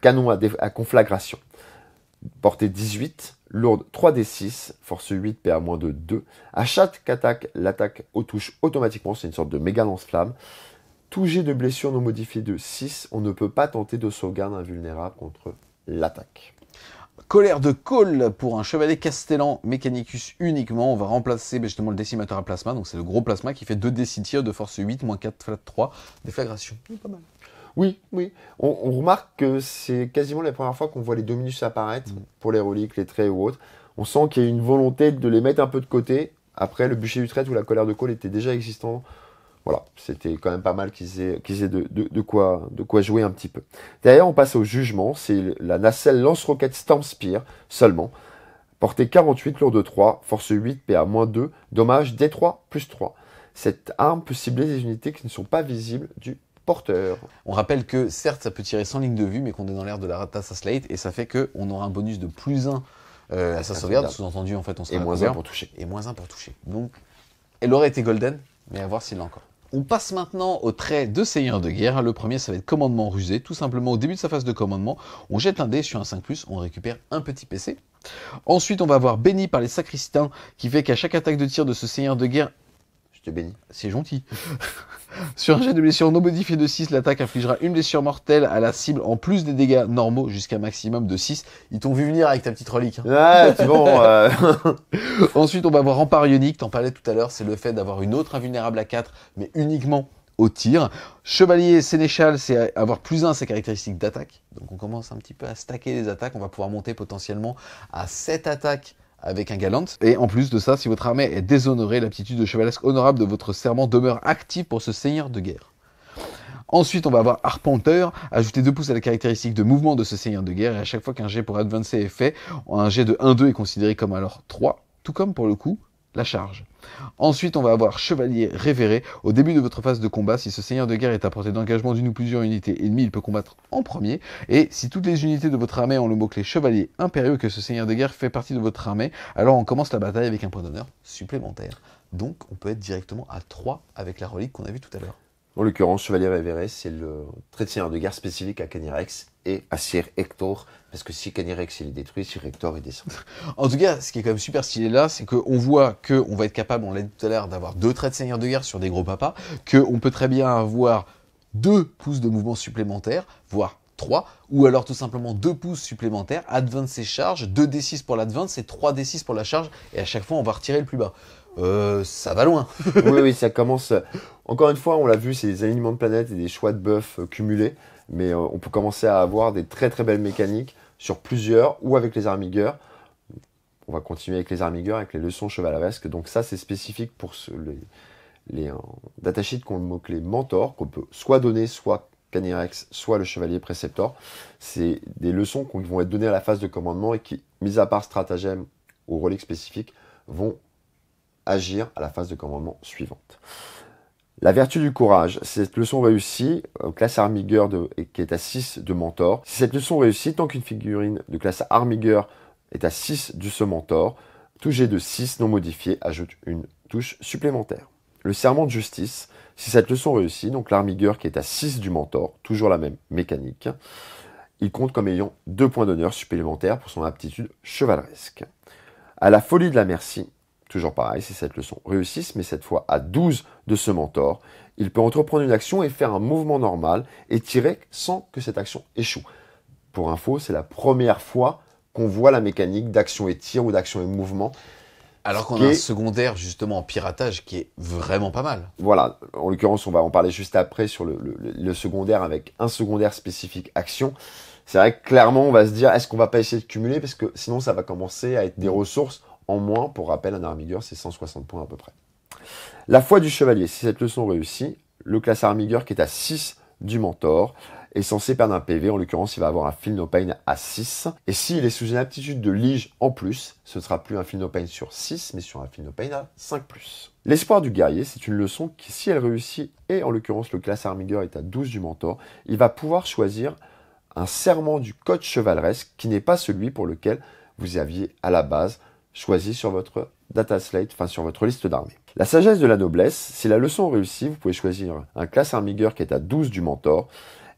canon à conflagration. Portée 18, lourde 3d6, force 8, PA -2, 2. À chaque attaque, l'attaque touche automatiquement, c'est une sorte de méga lance-flamme. Tout jet de blessure non modifié de 6, on ne peut pas tenter de sauvegarde invulnérable contre l'attaque. Colère de Cole pour un chevalier Castellan Mechanicus uniquement. On va remplacer justement le décimateur à plasma. Donc c'est le gros plasma qui fait 2d6 tirs de force 8, -4, flat 3, déflagration. Pas mal. Oui. On remarque que c'est quasiment la première fois qu'on voit les Dominus apparaître pour les reliques, les traits ou autres. On sent qu'il y a une volonté de les mettre un peu de côté. Après, le bûcher du traître ou la colère de Cole était déjà existant. Voilà, c'était quand même pas mal qu'ils aient de quoi jouer un petit peu. Derrière, on passe au jugement. C'est la nacelle lance-roquette Storm Spear seulement. Portée 48, lourde 3, force 8, PA -2, dommage D3 +3. Cette arme peut cibler des unités qui ne sont pas visibles du porteur. On rappelle que certes, ça peut tirer sans ligne de vue, mais qu'on est dans l'air de la Ratassa Slate, et ça fait qu'on aura un bonus de +1 à sa sauvegarde. Sous-entendu, en fait, on sera et -1 pour toucher. Et -1 pour toucher. Donc, elle aurait été golden, mais à voir s'il l'a encore. On passe maintenant au trait de Seigneur de Guerre. Le premier, ça va être commandement rusé. Tout simplement, au début de sa phase de commandement, on jette un dé sur un 5+, on récupère un petit PC. Ensuite, on va avoir béni par les sacristains, qui fait qu'à chaque attaque de tir de ce Seigneur de Guerre, je te bénis. C'est gentil. Sur un jet de blessure non modifié de 6, l'attaque infligera une blessure mortelle à la cible en plus des dégâts normaux jusqu'à un maximum de 6. Ils t'ont vu venir avec ta petite relique. Hein. Ouais, c'est bon. Ensuite, on va avoir rempart ionique. T'en parlais tout à l'heure, c'est le fait d'avoir une autre invulnérable à 4, mais uniquement au tir. Chevalier sénéchal, c'est avoir +1 à ses caractéristiques d'attaque. Donc on commence un petit peu à stacker les attaques. On va pouvoir monter potentiellement à 7 attaques avec un galant. Et en plus de ça, si votre armée est déshonorée, l'aptitude de chevaleresque honorable de votre serment demeure active pour ce seigneur de guerre. Ensuite, on va avoir Arpenteur, ajouter 2 pouces à la caractéristique de mouvement de ce seigneur de guerre, et à chaque fois qu'un jet pour avancer est fait, un jet de 1-2 est considéré comme alors 3, tout comme pour le coup, la charge. Ensuite, on va avoir Chevalier Révéré. Au début de votre phase de combat, si ce seigneur de guerre est à portée d'engagement d'une ou plusieurs unités ennemies, il peut combattre en premier. Et si toutes les unités de votre armée ont le mot-clé Chevalier impérieux, que ce seigneur de guerre fait partie de votre armée, alors on commence la bataille avec un point d'honneur supplémentaire. Donc, on peut être directement à 3 avec la relique qu'on a vue tout à l'heure. En l'occurrence, Chevalier Révéré, c'est le trait de seigneur de guerre spécifique à Canierex et à Sir Hector, parce que si Canierex il est détruit, Sir Hector il descend. En tout cas, ce qui est quand même super stylé là, c'est qu'on voit qu'on va être capable, on l'a dit tout à l'heure, d'avoir 2 traits de seigneur de guerre sur des gros papas, qu'on peut très bien avoir 2 pouces de mouvement supplémentaires, voire 3, ou alors tout simplement 2 pouces supplémentaires, advance et charge, 2d6 pour l'advance et 3d6 pour la charge, et à chaque fois on va retirer le plus bas. Ça va loin. Oui, ça commence. Encore une fois, on l'a vu, c'est des alignements de planètes et des choix de buffs cumulés, mais on peut commencer à avoir des très très belles mécaniques sur plusieurs, ou avec les armigueurs. On va continuer avec les armigueurs, avec les leçons chevaleresques. Donc ça, c'est spécifique pour les datasheets qu'on le mot-clé mentor, qu'on peut soit donner, soit Canierex, soit le chevalier préceptor. C'est des leçons qui vont être données à la phase de commandement et qui, mis à part stratagème ou relique spécifique, vont agir à la phase de commandement suivante. La vertu du courage, cette leçon réussie, classe Armigueur qui est à 6 de mentor. Si cette leçon réussit, tant qu'une figurine de classe Armigueur est à 6 de ce mentor, tout jet de 6 non modifié ajoute une touche supplémentaire. Le serment de justice, si cette leçon réussit, donc l'armigueur qui est à 6 du mentor, toujours la même mécanique, il compte comme ayant 2 points d'honneur supplémentaires pour son aptitude chevaleresque. À la folie de la merci, toujours pareil, si cette leçon réussit, mais cette fois à 12 de ce mentor, il peut entreprendre une action et faire un mouvement normal et tirer sans que cette action échoue. Pour info, c'est la première fois qu'on voit la mécanique d'action et tir ou d'action et mouvement. Alors qu'on a un secondaire justement en piratage qui est vraiment pas mal. Voilà, en l'occurrence, on va en parler juste après sur le secondaire avec un secondaire spécifique action. C'est vrai que clairement, on va se dire, est-ce qu'on va pas essayer de cumuler parce que sinon, ça va commencer à être des ressources en moins. Pour rappel, un armigueur, c'est 160 points à peu près. La foi du chevalier, si cette leçon réussit, le classe armigueur qui est à 6 du mentor est censé perdre un PV. En l'occurrence, il va avoir un Feel No Pain à 6. Et s'il est sous une aptitude de lige en plus, ce ne sera plus un Feel No Pain sur 6, mais sur un Feel No Pain à 5+. L'espoir du guerrier, c'est une leçon qui, si elle réussit, et en l'occurrence le classe armigueur est à 12 du mentor, il va pouvoir choisir un serment du code chevaleresque qui n'est pas celui pour lequel vous aviez à la base choisi sur votre data slate, enfin sur votre liste d'armées. La sagesse de la noblesse, si la leçon réussit, vous pouvez choisir un classe armigueur qui est à 12 du mentor,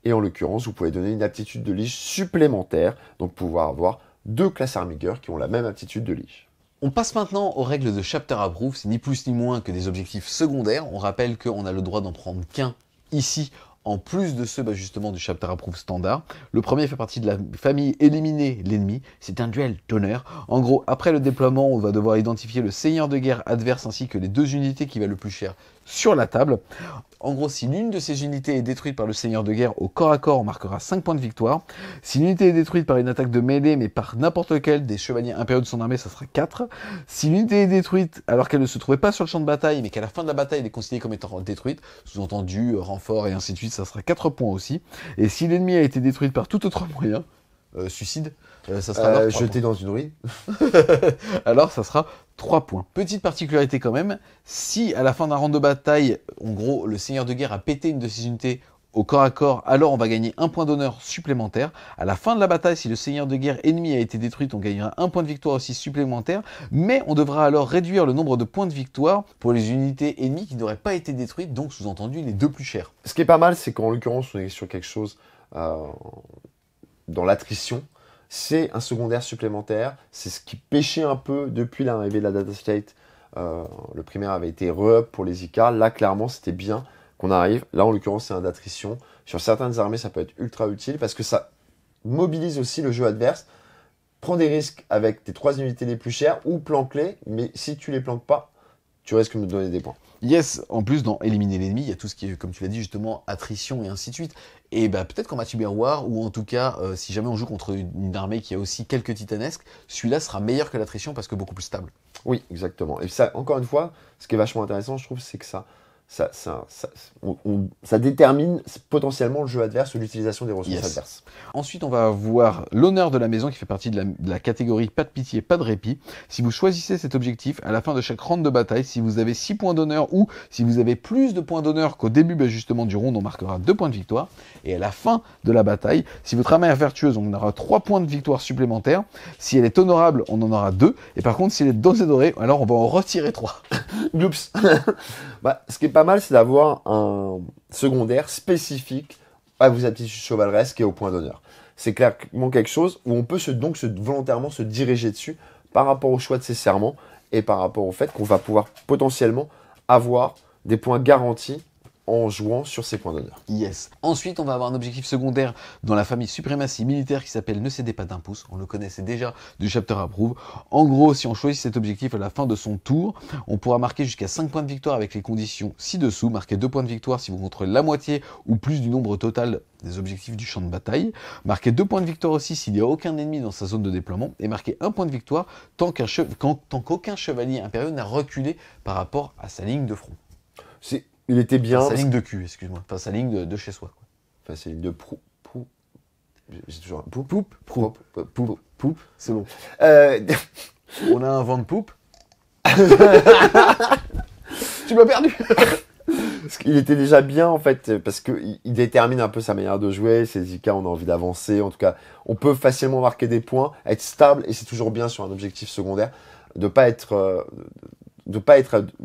et en l'occurrence, vous pouvez donner une aptitude de lige supplémentaire, donc pouvoir avoir 2 classes armigueurs qui ont la même aptitude de lige. On passe maintenant aux règles de Chapter Approve, c'est ni plus ni moins que des objectifs secondaires. On rappelle qu'on a le droit d'en prendre qu'un ici, en plus de ceux justement du Chapter Approve standard. Le premier fait partie de la famille éliminer l'ennemi, c'est un duel d'honneur. En gros, après le déploiement, on va devoir identifier le seigneur de guerre adverse ainsi que les 2 unités qui valent le plus cher sur la table. En gros, si l'une de ces unités est détruite par le seigneur de guerre au corps à corps, on marquera 5 points de victoire. Si l'unité est détruite par une attaque de mêlée, mais par n'importe lequel des chevaliers impériaux de son armée, ça sera 4. Si l'unité est détruite alors qu'elle ne se trouvait pas sur le champ de bataille, mais qu'à la fin de la bataille, elle est considérée comme étant détruite, sous-entendu, renfort et ainsi de suite, ça sera 4 points aussi. Et si l'ennemi a été détruit par tout autre moyen, suicide, ça sera alors jeté dans une ruine. Alors ça sera 3 points. Petite particularité quand même, si à la fin d'un round de bataille, en gros, le seigneur de guerre a pété une de ses unités au corps à corps, alors on va gagner 1 point d'honneur supplémentaire. À la fin de la bataille, si le seigneur de guerre ennemi a été détruit, on gagnera 1 point de victoire aussi supplémentaire, mais on devra alors réduire le nombre de points de victoire pour les unités ennemies qui n'auraient pas été détruites, donc sous-entendu les 2 plus chers. Ce qui est pas mal, c'est qu'en l'occurrence, on est sur quelque chose dans l'attrition. C'est un secondaire supplémentaire, c'est ce qui pêchait un peu depuis l'arrivée de la data state. Le primaire avait été re-up pour les IK, là clairement c'était bien qu'on arrive. Là en l'occurrence c'est un d'attrition. Sur certaines armées ça peut être ultra utile parce que ça mobilise aussi le jeu adverse. Prends des risques avec tes 3 unités les plus chères ou planque-les, mais si tu les planques pas, tu risques de me donner des points. Yes, en plus dans éliminer l'ennemi, il y a tout ce qui est, comme tu l'as dit justement, attrition et ainsi de suite. Et bah peut-être qu'en match War, ou en tout cas, si jamais on joue contre une armée qui a aussi quelques titanesques, celui-là sera meilleur que l'attrition parce que beaucoup plus stable. Oui, exactement. Et ça, encore une fois, ce qui est vachement intéressant, je trouve, c'est que ça détermine potentiellement le jeu adverse ou l'utilisation des ressources adverses. Ensuite, on va avoir l'honneur de la maison qui fait partie de la catégorie pas de pitié, pas de répit. Si vous choisissez cet objectif, à la fin de chaque round de bataille, si vous avez 6 points d'honneur ou si vous avez plus de points d'honneur qu'au début justement du round, on marquera 2 points de victoire. Et à la fin de la bataille, si votre armée est vertueuse, on aura 3 points de victoire supplémentaires. Si elle est honorable, on en aura 2. Et par contre, si elle est dosée dorée, alors on va en retirer 3. Oups. Ce qui est pas pas mal, c'est d'avoir un secondaire spécifique à vos aptitudes chevaleresques et au point d'honneur. C'est clairement quelque chose où on peut volontairement se diriger dessus par rapport au choix de ses serments et par rapport au fait qu'on va pouvoir potentiellement avoir des points garantis en jouant sur ses points d'honneur. Yes. Ensuite, on va avoir un objectif secondaire dans la famille suprématie militaire qui s'appelle Ne cédez pas d'un pouce. On le connaissait déjà du chapter Approve. En gros, si on choisit cet objectif à la fin de son tour, on pourra marquer jusqu'à 5 points de victoire avec les conditions ci-dessous. Marquer 2 points de victoire si vous contrôlez la moitié ou plus du nombre total des objectifs du champ de bataille. Marquer 2 points de victoire aussi s'il n'y a aucun ennemi dans sa zone de déploiement. Et marquer 1 point de victoire tant qu'aucun chevalier impérieux n'a reculé par rapport à sa ligne de front. Il était bien. Enfin, sa ligne de cul, excuse-moi. Enfin, sa ligne de chez soi. Quoi. Enfin, sa ligne de j'ai toujours un poupe. C'est bon. On a un vent de poupe. Tu m'as perdu. Il était déjà bien en fait parce qu'il détermine un peu sa manière de jouer. C'est IK, on a envie d'avancer. En tout cas, on peut facilement marquer des points, être stable et c'est toujours bien sur un objectif secondaire de pas être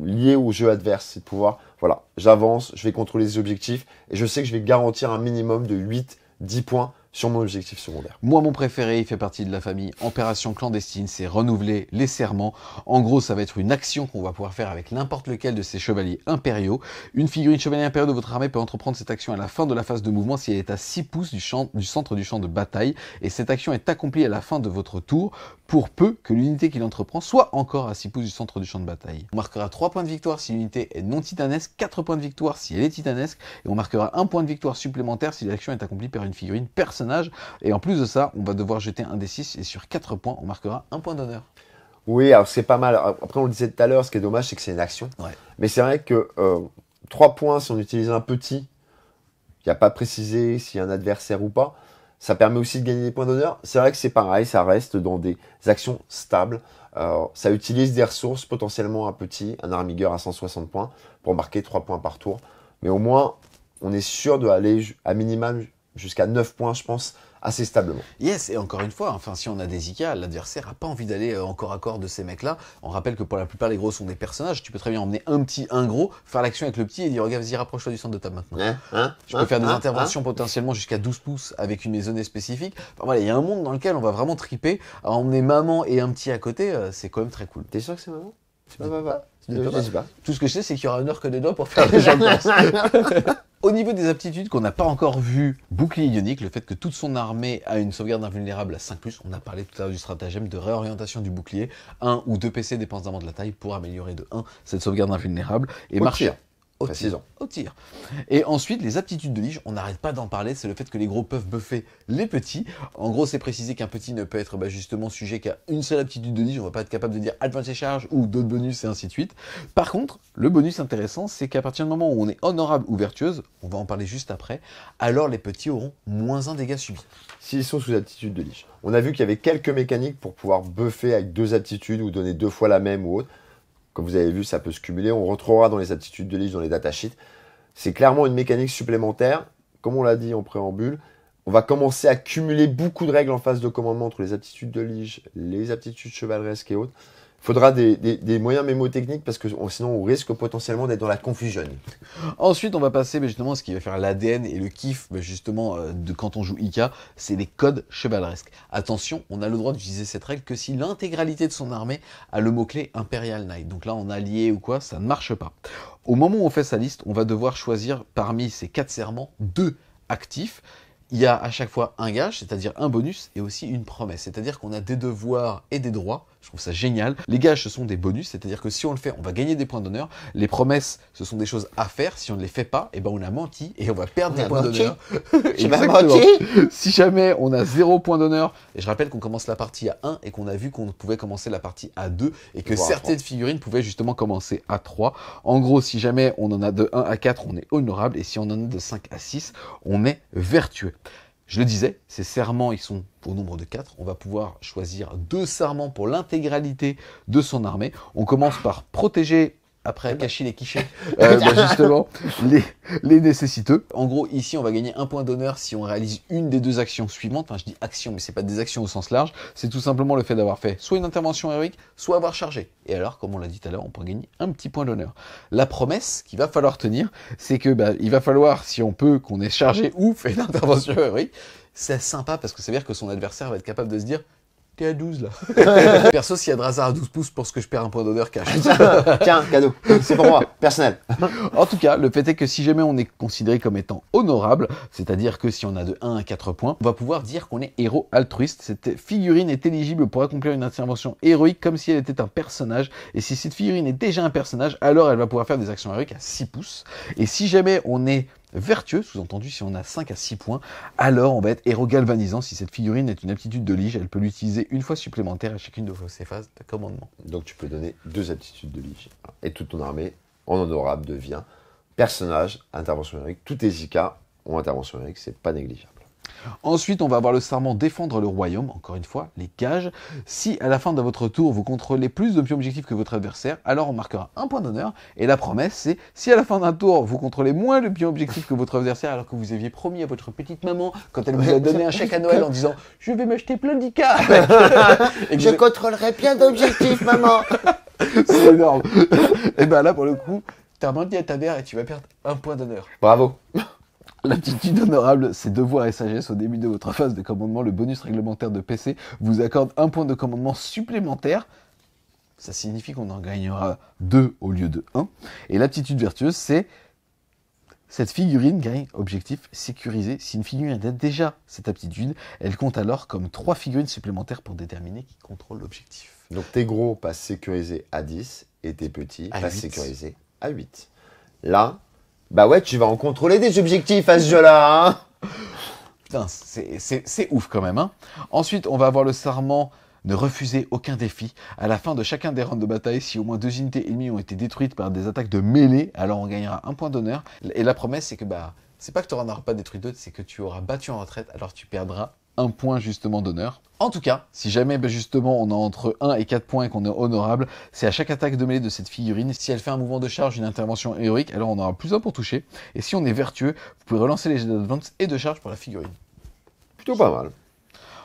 lié au jeu adverse. C'est de pouvoir, voilà, j'avance, je vais contrôler les objectifs et je sais que je vais garantir un minimum de 8-10 points sur mon objectif secondaire. Moi, mon préféré, il fait partie de la famille Opération Clandestine, c'est renouveler les serments. En gros, ça va être une action qu'on va pouvoir faire avec n'importe lequel de ces chevaliers impériaux. Une figurine chevalier impériaux de votre armée peut entreprendre cette action à la fin de la phase de mouvement si elle est à 6 pouces du centre du champ de bataille. Et cette action est accomplie à la fin de votre tour, pour peu que l'unité qu'il entreprend soit encore à 6 pouces du centre du champ de bataille. On marquera 3 points de victoire si l'unité est non titanesque, 4 points de victoire si elle est titanesque, et on marquera 1 point de victoire supplémentaire si l'action est accomplie par une figurine personnage. Et en plus de ça, on va devoir jeter un D6 et sur 4 points, on marquera 1 point d'honneur. Oui, alors c'est pas mal. Après, on le disait tout à l'heure, ce qui est dommage, c'est que c'est une action. Ouais. Mais c'est vrai que 3 points, si on utilise un petit, il n'y a pas précisé s'il y a un adversaire ou pas, ça permet aussi de gagner des points d'honneur. C'est vrai que c'est pareil, ça reste dans des actions stables. Ça utilise des ressources, potentiellement un petit, un armigueur à 160 points, pour marquer 3 points par tour. Mais au moins, on est sûr d'aller à minimum jusqu'à 9 points, je pense, assez stablement. Yes, et encore une fois, enfin, si on a des IK, l'adversaire n'a pas envie d'aller en corps à corps de ces mecs-là. On rappelle que pour la plupart, les gros sont des personnages. Tu peux très bien emmener un petit, un gros, faire l'action avec le petit et dire regarde, vas-y, rapproche-toi du centre de table maintenant. Je peux faire des interventions potentiellement jusqu'à 12 pouces avec une maisonnée spécifique. Enfin, voilà, il y a un monde dans lequel on va vraiment triper. Alors, emmener maman et un petit à côté, c'est quand même très cool. T'es sûr que c'est maman? C'est pas papa. Je sais pas. Tout ce que je sais, c'est qu'il y aura une heure que des doigts pour faire les gens. Au niveau des aptitudes qu'on n'a pas encore vu, bouclier ionique, le fait que toute son armée a une sauvegarde invulnérable à 5+, on a parlé tout à l'heure du stratagème de réorientation du bouclier, 1 ou 2 PC dépendamment de la taille pour améliorer de 1 cette sauvegarde invulnérable et marcher au tir. Et ensuite, les aptitudes de lige, on n'arrête pas d'en parler, c'est le fait que les gros peuvent buffer les petits. En gros, c'est précisé qu'un petit ne peut être justement sujet qu'à une seule aptitude de lige, on va pas être capable de dire advance charge ou d'autres bonus et ainsi de suite. Par contre, le bonus intéressant, c'est qu'à partir du moment où on est honorable ou vertueuse, on va en parler juste après, alors les petits auront moins 1 dégât subi. S'ils sont sous aptitude de lige. On a vu qu'il y avait quelques mécaniques pour pouvoir buffer avec 2 aptitudes ou donner 2 fois la même ou autre. Comme vous avez vu, ça peut se cumuler. On retrouvera dans les aptitudes de lige, dans les datasheets. C'est clairement une mécanique supplémentaire. Comme on l'a dit en préambule, on va commencer à cumuler beaucoup de règles en phase de commandement entre les aptitudes de lige, les aptitudes chevaleresques et autres. Il faudra des moyens mémotechniques parce que sinon on risque potentiellement d'être dans la confusion. Ensuite, on va passer justement à ce qui va faire l'ADN et le kiff justement de quand on joue IK, c'est les codes chevaleresques. Attention, on a le droit d'utiliser cette règle que si l'intégralité de son armée a le mot-clé Imperial Knight. Donc là, en allié ou quoi, ça ne marche pas. Au moment où on fait sa liste, on va devoir choisir parmi ces 4 serments 2 actifs. Il y a à chaque fois un gage, c'est-à-dire un bonus, et aussi une promesse. C'est-à-dire qu'on a des devoirs et des droits. Je trouve ça génial. Les gages, ce sont des bonus, c'est-à-dire que si on le fait, on va gagner des points d'honneur. Les promesses, ce sont des choses à faire. Si on ne les fait pas, eh ben on a menti et on va perdre des points d'honneur. Exactement. Si jamais on a 0 point d'honneur, et je rappelle qu'on commence la partie à 1 et qu'on a vu qu'on pouvait commencer la partie à 2 et que certaines figurines pouvaient justement commencer à 3. En gros, si jamais on en a de 1 à 4, on est honorable et si on en a de 5 à 6, on est vertueux. Je le disais, ces serments, ils sont au nombre de 4. On va pouvoir choisir 2 serments pour l'intégralité de son armée. On commence par protéger après cacher les quichés, justement, les nécessiteux. En gros, ici, on va gagner un point d'honneur si on réalise une des deux actions suivantes. Enfin, je dis action, mais c'est pas des actions au sens large. C'est tout simplement le fait d'avoir fait soit une intervention héroïque, soit avoir chargé. Et alors, comme on l'a dit tout à l'heure, on peut gagner un petit point d'honneur. La promesse qu'il va falloir tenir, c'est que il va falloir, si on peut, qu'on ait chargé ou fait une intervention héroïque. C'est sympa parce que ça veut dire que son adversaire va être capable de se dire t'es à 12 là. Perso, s'il y a de hasard à 12 pouces pour ce que je perds un point d'honneur cash. Tiens, cadeau. C'est pour moi, personnel. En tout cas, le fait est que si jamais on est considéré comme étant honorable, c'est-à-dire que si on a de 1 à 4 points, on va pouvoir dire qu'on est héros altruiste. Cette figurine est éligible pour accomplir une intervention héroïque comme si elle était un personnage. Et si cette figurine est déjà un personnage, alors elle va pouvoir faire des actions héroïques à 6 pouces. Et si jamais on est vertueux, sous-entendu si on a 5 à 6 points, alors on va être héros galvanisant. Si cette figurine est une aptitude de lige, elle peut l'utiliser une fois supplémentaire à chacune de ses phases de commandement. Donc tu peux donner 2 aptitudes de lige. Et toute ton armée, en honorable, devient personnage, intervention héroïque. Tous tes IK ont intervention héroïque, c'est pas négligeable. Ensuite, on va avoir le serment défendre le royaume, encore une fois, les gages. Si à la fin de votre tour, vous contrôlez plus de pions objectifs que votre adversaire, alors on marquera un point d'honneur. Et la promesse, c'est si à la fin d'un tour, vous contrôlez moins de pions objectifs que votre adversaire, alors que vous aviez promis à votre petite maman, quand elle vous a donné un chèque à Noël en disant « Je vais m'acheter plein d'IK !» Je contrôlerai plein d'objectifs, maman. C'est énorme. Et ben là, pour le coup, t'as menti à ta mère et tu vas perdre un point d'honneur. Bravo. L'aptitude honorable, c'est devoir et sagesse. Au début de votre phase de commandement, le bonus réglementaire de PC vous accorde un point de commandement supplémentaire. Ça signifie qu'on en gagnera 2 au lieu de 1. Et l'aptitude vertueuse, c'est cette figurine gagne objectif sécurisé. Si une figurine a déjà cette aptitude, elle compte alors comme 3 figurines supplémentaires pour déterminer qui contrôle l'objectif. Donc tes gros passent sécurisés à 10 et tes petits À passent 8. sécurisés à 8. Là, bah ouais, tu vas en contrôler des objectifs à ce jeu-là, hein. Putain, c'est ouf quand même. Hein. Ensuite, on va avoir le serment ne refuser aucun défi. À la fin de chacun des rounds de bataille, si au moins 2 unités ennemies ont été détruites par des attaques de mêlée, alors on gagnera un point d'honneur. Et la promesse, c'est que c'est pas que tu n'en auras pas détruit d'autres, c'est que tu auras battu en retraite, alors tu perdras un point justement d'honneur. En tout cas, si jamais justement on a entre 1 et 4 points et qu'on est honorable, c'est à chaque attaque de mêlée de cette figurine, si elle fait un mouvement de charge, une intervention héroïque, alors on aura plus 1 pour toucher. Et si on est vertueux, vous pouvez relancer les jets d'advance et de charge pour la figurine. Plutôt pas mal.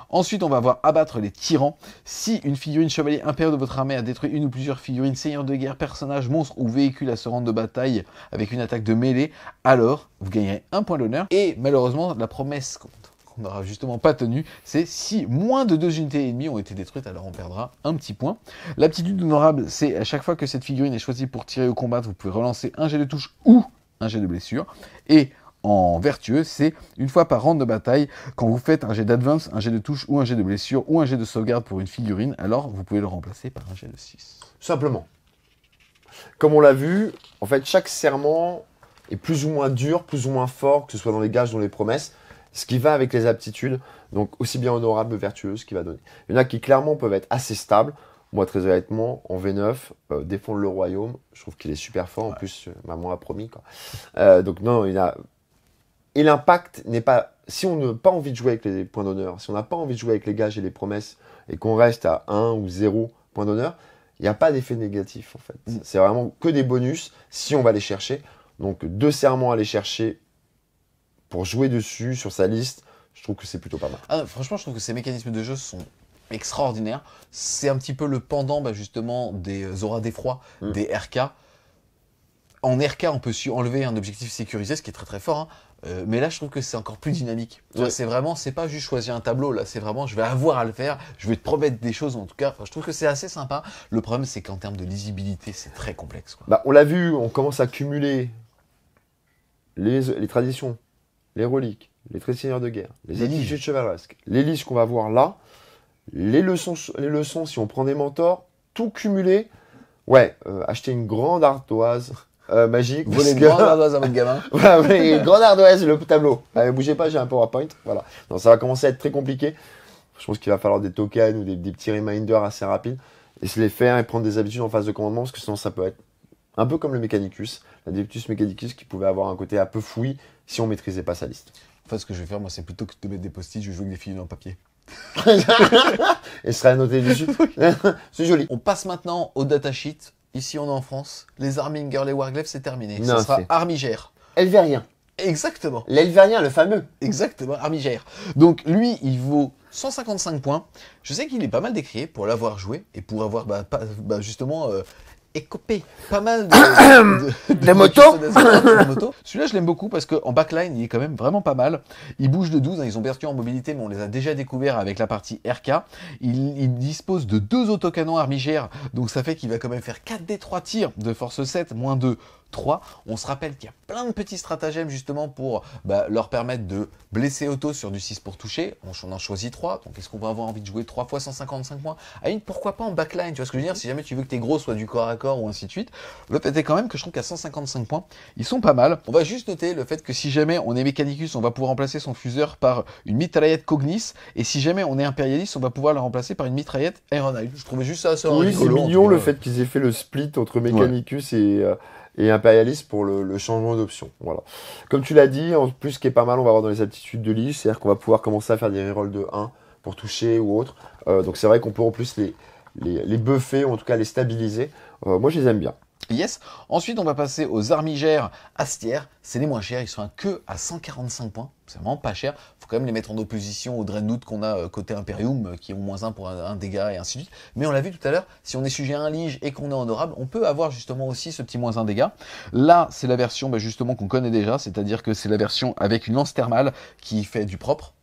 Ensuite, on va avoir abattre les tyrans. Si une figurine chevalier impérieux de votre armée a détruit une ou plusieurs figurines seigneurs de guerre, personnages, monstres ou véhicules à ce rang de bataille avec une attaque de mêlée, alors vous gagnerez un point d'honneur. Et malheureusement, la promesse qu'on n'aura justement pas tenue, c'est si moins de 2 unités ennemies ont été détruites, alors on perdra un petit point. L'aptitude honorable, c'est à chaque fois que cette figurine est choisie pour tirer ou combattre, vous pouvez relancer un jet de touche ou un jet de blessure. Et en vertueux, c'est une fois par round de bataille, quand vous faites un jet d'advance, un jet de touche ou un jet de blessure ou un jet de sauvegarde pour une figurine, alors vous pouvez le remplacer par un jet de 6. Simplement. Comme on l'a vu, en fait, chaque serment est plus ou moins dur, plus ou moins fort, que ce soit dans les gages, dans les promesses, ce qui va avec les aptitudes, donc aussi bien honorable, vertueux, ce qui va donner. Il y en a qui clairement peuvent être assez stables. Moi, très honnêtement, en V9, défendre le royaume, je trouve qu'il est super fort. En plus, maman a promis, quoi. Donc non, il a... Et l'impact n'est pas... Si on n'a pas envie de jouer avec les points d'honneur, si on n'a pas envie de jouer avec les gages et les promesses, et qu'on reste à 1 ou 0 point d'honneur, il n'y a pas d'effet négatif, en fait. C'est vraiment que des bonus, si on va les chercher. Donc, 2 serments à aller chercher pour jouer dessus, sur sa liste, je trouve que c'est plutôt pas mal. Ah, franchement, je trouve que ces mécanismes de jeu sont extraordinaires. C'est un petit peu le pendant, justement, des auras d'effroi, des RK. En RK, on peut enlever un objectif sécurisé, ce qui est très très fort, hein. Mais là, je trouve que c'est encore plus dynamique. Ouais. C'est pas juste choisir un tableau, là, c'est vraiment, je vais avoir à le faire, je vais te promettre des choses, en tout cas, je trouve que c'est assez sympa. Le problème, c'est qu'en termes de lisibilité, c'est très complexe, quoi. On l'a vu, on commence à cumuler les traditions, les reliques, les traits de seigneurs de guerre, les effigies chevaleresques, les listes qu'on va voir là, les leçons, si on prend des mentors, tout cumulé. Ouais, acheter une grande ardoise magique. Voler une grande ardoise à votre gamin. Voilà, une grande ardoise, le tableau. Allez, bougez pas, j'ai un PowerPoint. Voilà. Non, ça va commencer à être très compliqué. Je pense qu'il va falloir des tokens ou des petits reminders assez rapides. Et se les faire et prendre des habitudes en phase de commandement, parce que sinon ça peut être un peu comme le Mechanicus. L'Adeptus Mechanicus qui pouvait avoir un côté un peu fouillis si on maîtrisait pas sa liste. En fait, ce que je vais faire, moi, c'est plutôt que de mettre des post-it, je vais jouer avec des figurines en papier. Et ce sera noté dessus. C'est joli. On passe maintenant au datasheet. ici on est en France, les Arminger, les Warglaive, c'est terminé. Non, Ce sera c'est- Armigère. Elvérien. Exactement. L'Elvérien, le fameux. Exactement, Armigère. Donc lui, il vaut 155 points. Je sais qu'il est pas mal décrié pour l'avoir joué et pour avoir justement écopé pas mal De motos. de motos. Celui-là, je l'aime beaucoup parce qu'en backline, il est quand même vraiment pas mal. Il bouge de 12, hein, ils ont perdu en mobilité, mais on les a déjà découverts avec la partie RK. Il dispose de 2 autocanons Armigère, donc ça fait qu'il va quand même faire 4 des 3 tirs de force 7, moins 2. 3. On se rappelle qu'il y a plein de petits stratagèmes justement pour leur permettre de blesser auto sur du 6 pour toucher. On en choisit 3. Donc est-ce qu'on va avoir envie de jouer 3 fois 155 points? À une, pourquoi pas en backline? Tu vois ce que je veux dire? Si jamais tu veux que tes gros soient du corps à corps ou ainsi de suite. Le fait est quand même que je trouve qu'à 155 points, ils sont pas mal. On va juste noter le fait que si jamais on est Mechanicus, on va pouvoir remplacer son fuseur par une mitraillette Cognis. Et si jamais on est Imperialist, on va pouvoir le remplacer par une mitraillette Aeronide. Je trouvais juste ça assez Oui, c'est rigolo, en mignon tout cas. le fait qu'ils aient fait le split entre Mechanicus et Imperialist pour le changement d'option. Voilà. Comme tu l'as dit, en plus, ce qui est pas mal, on va avoir dans les aptitudes de lige, c'est-à-dire qu'on va pouvoir commencer à faire des rerolls de 1 pour toucher ou autre. Donc c'est vrai qu'on peut en plus les buffer, ou en tout cas les stabiliser. Moi, je les aime bien. Yes. Ensuite, on va passer aux Armigères Astières. C'est les moins chers. Ils sont que à 145 points. C'est vraiment pas cher. Faut quand même les mettre en opposition aux Dreadnought qu'on a côté Imperium, qui ont moins 1 pour un dégât et ainsi de suite. Mais on l'a vu tout à l'heure, si on est sujet à un lige et qu'on est honorable, on peut avoir justement aussi ce petit moins 1 dégât. Là, c'est la version justement qu'on connaît déjà. C'est-à-dire que c'est la version avec une lance thermale qui fait du propre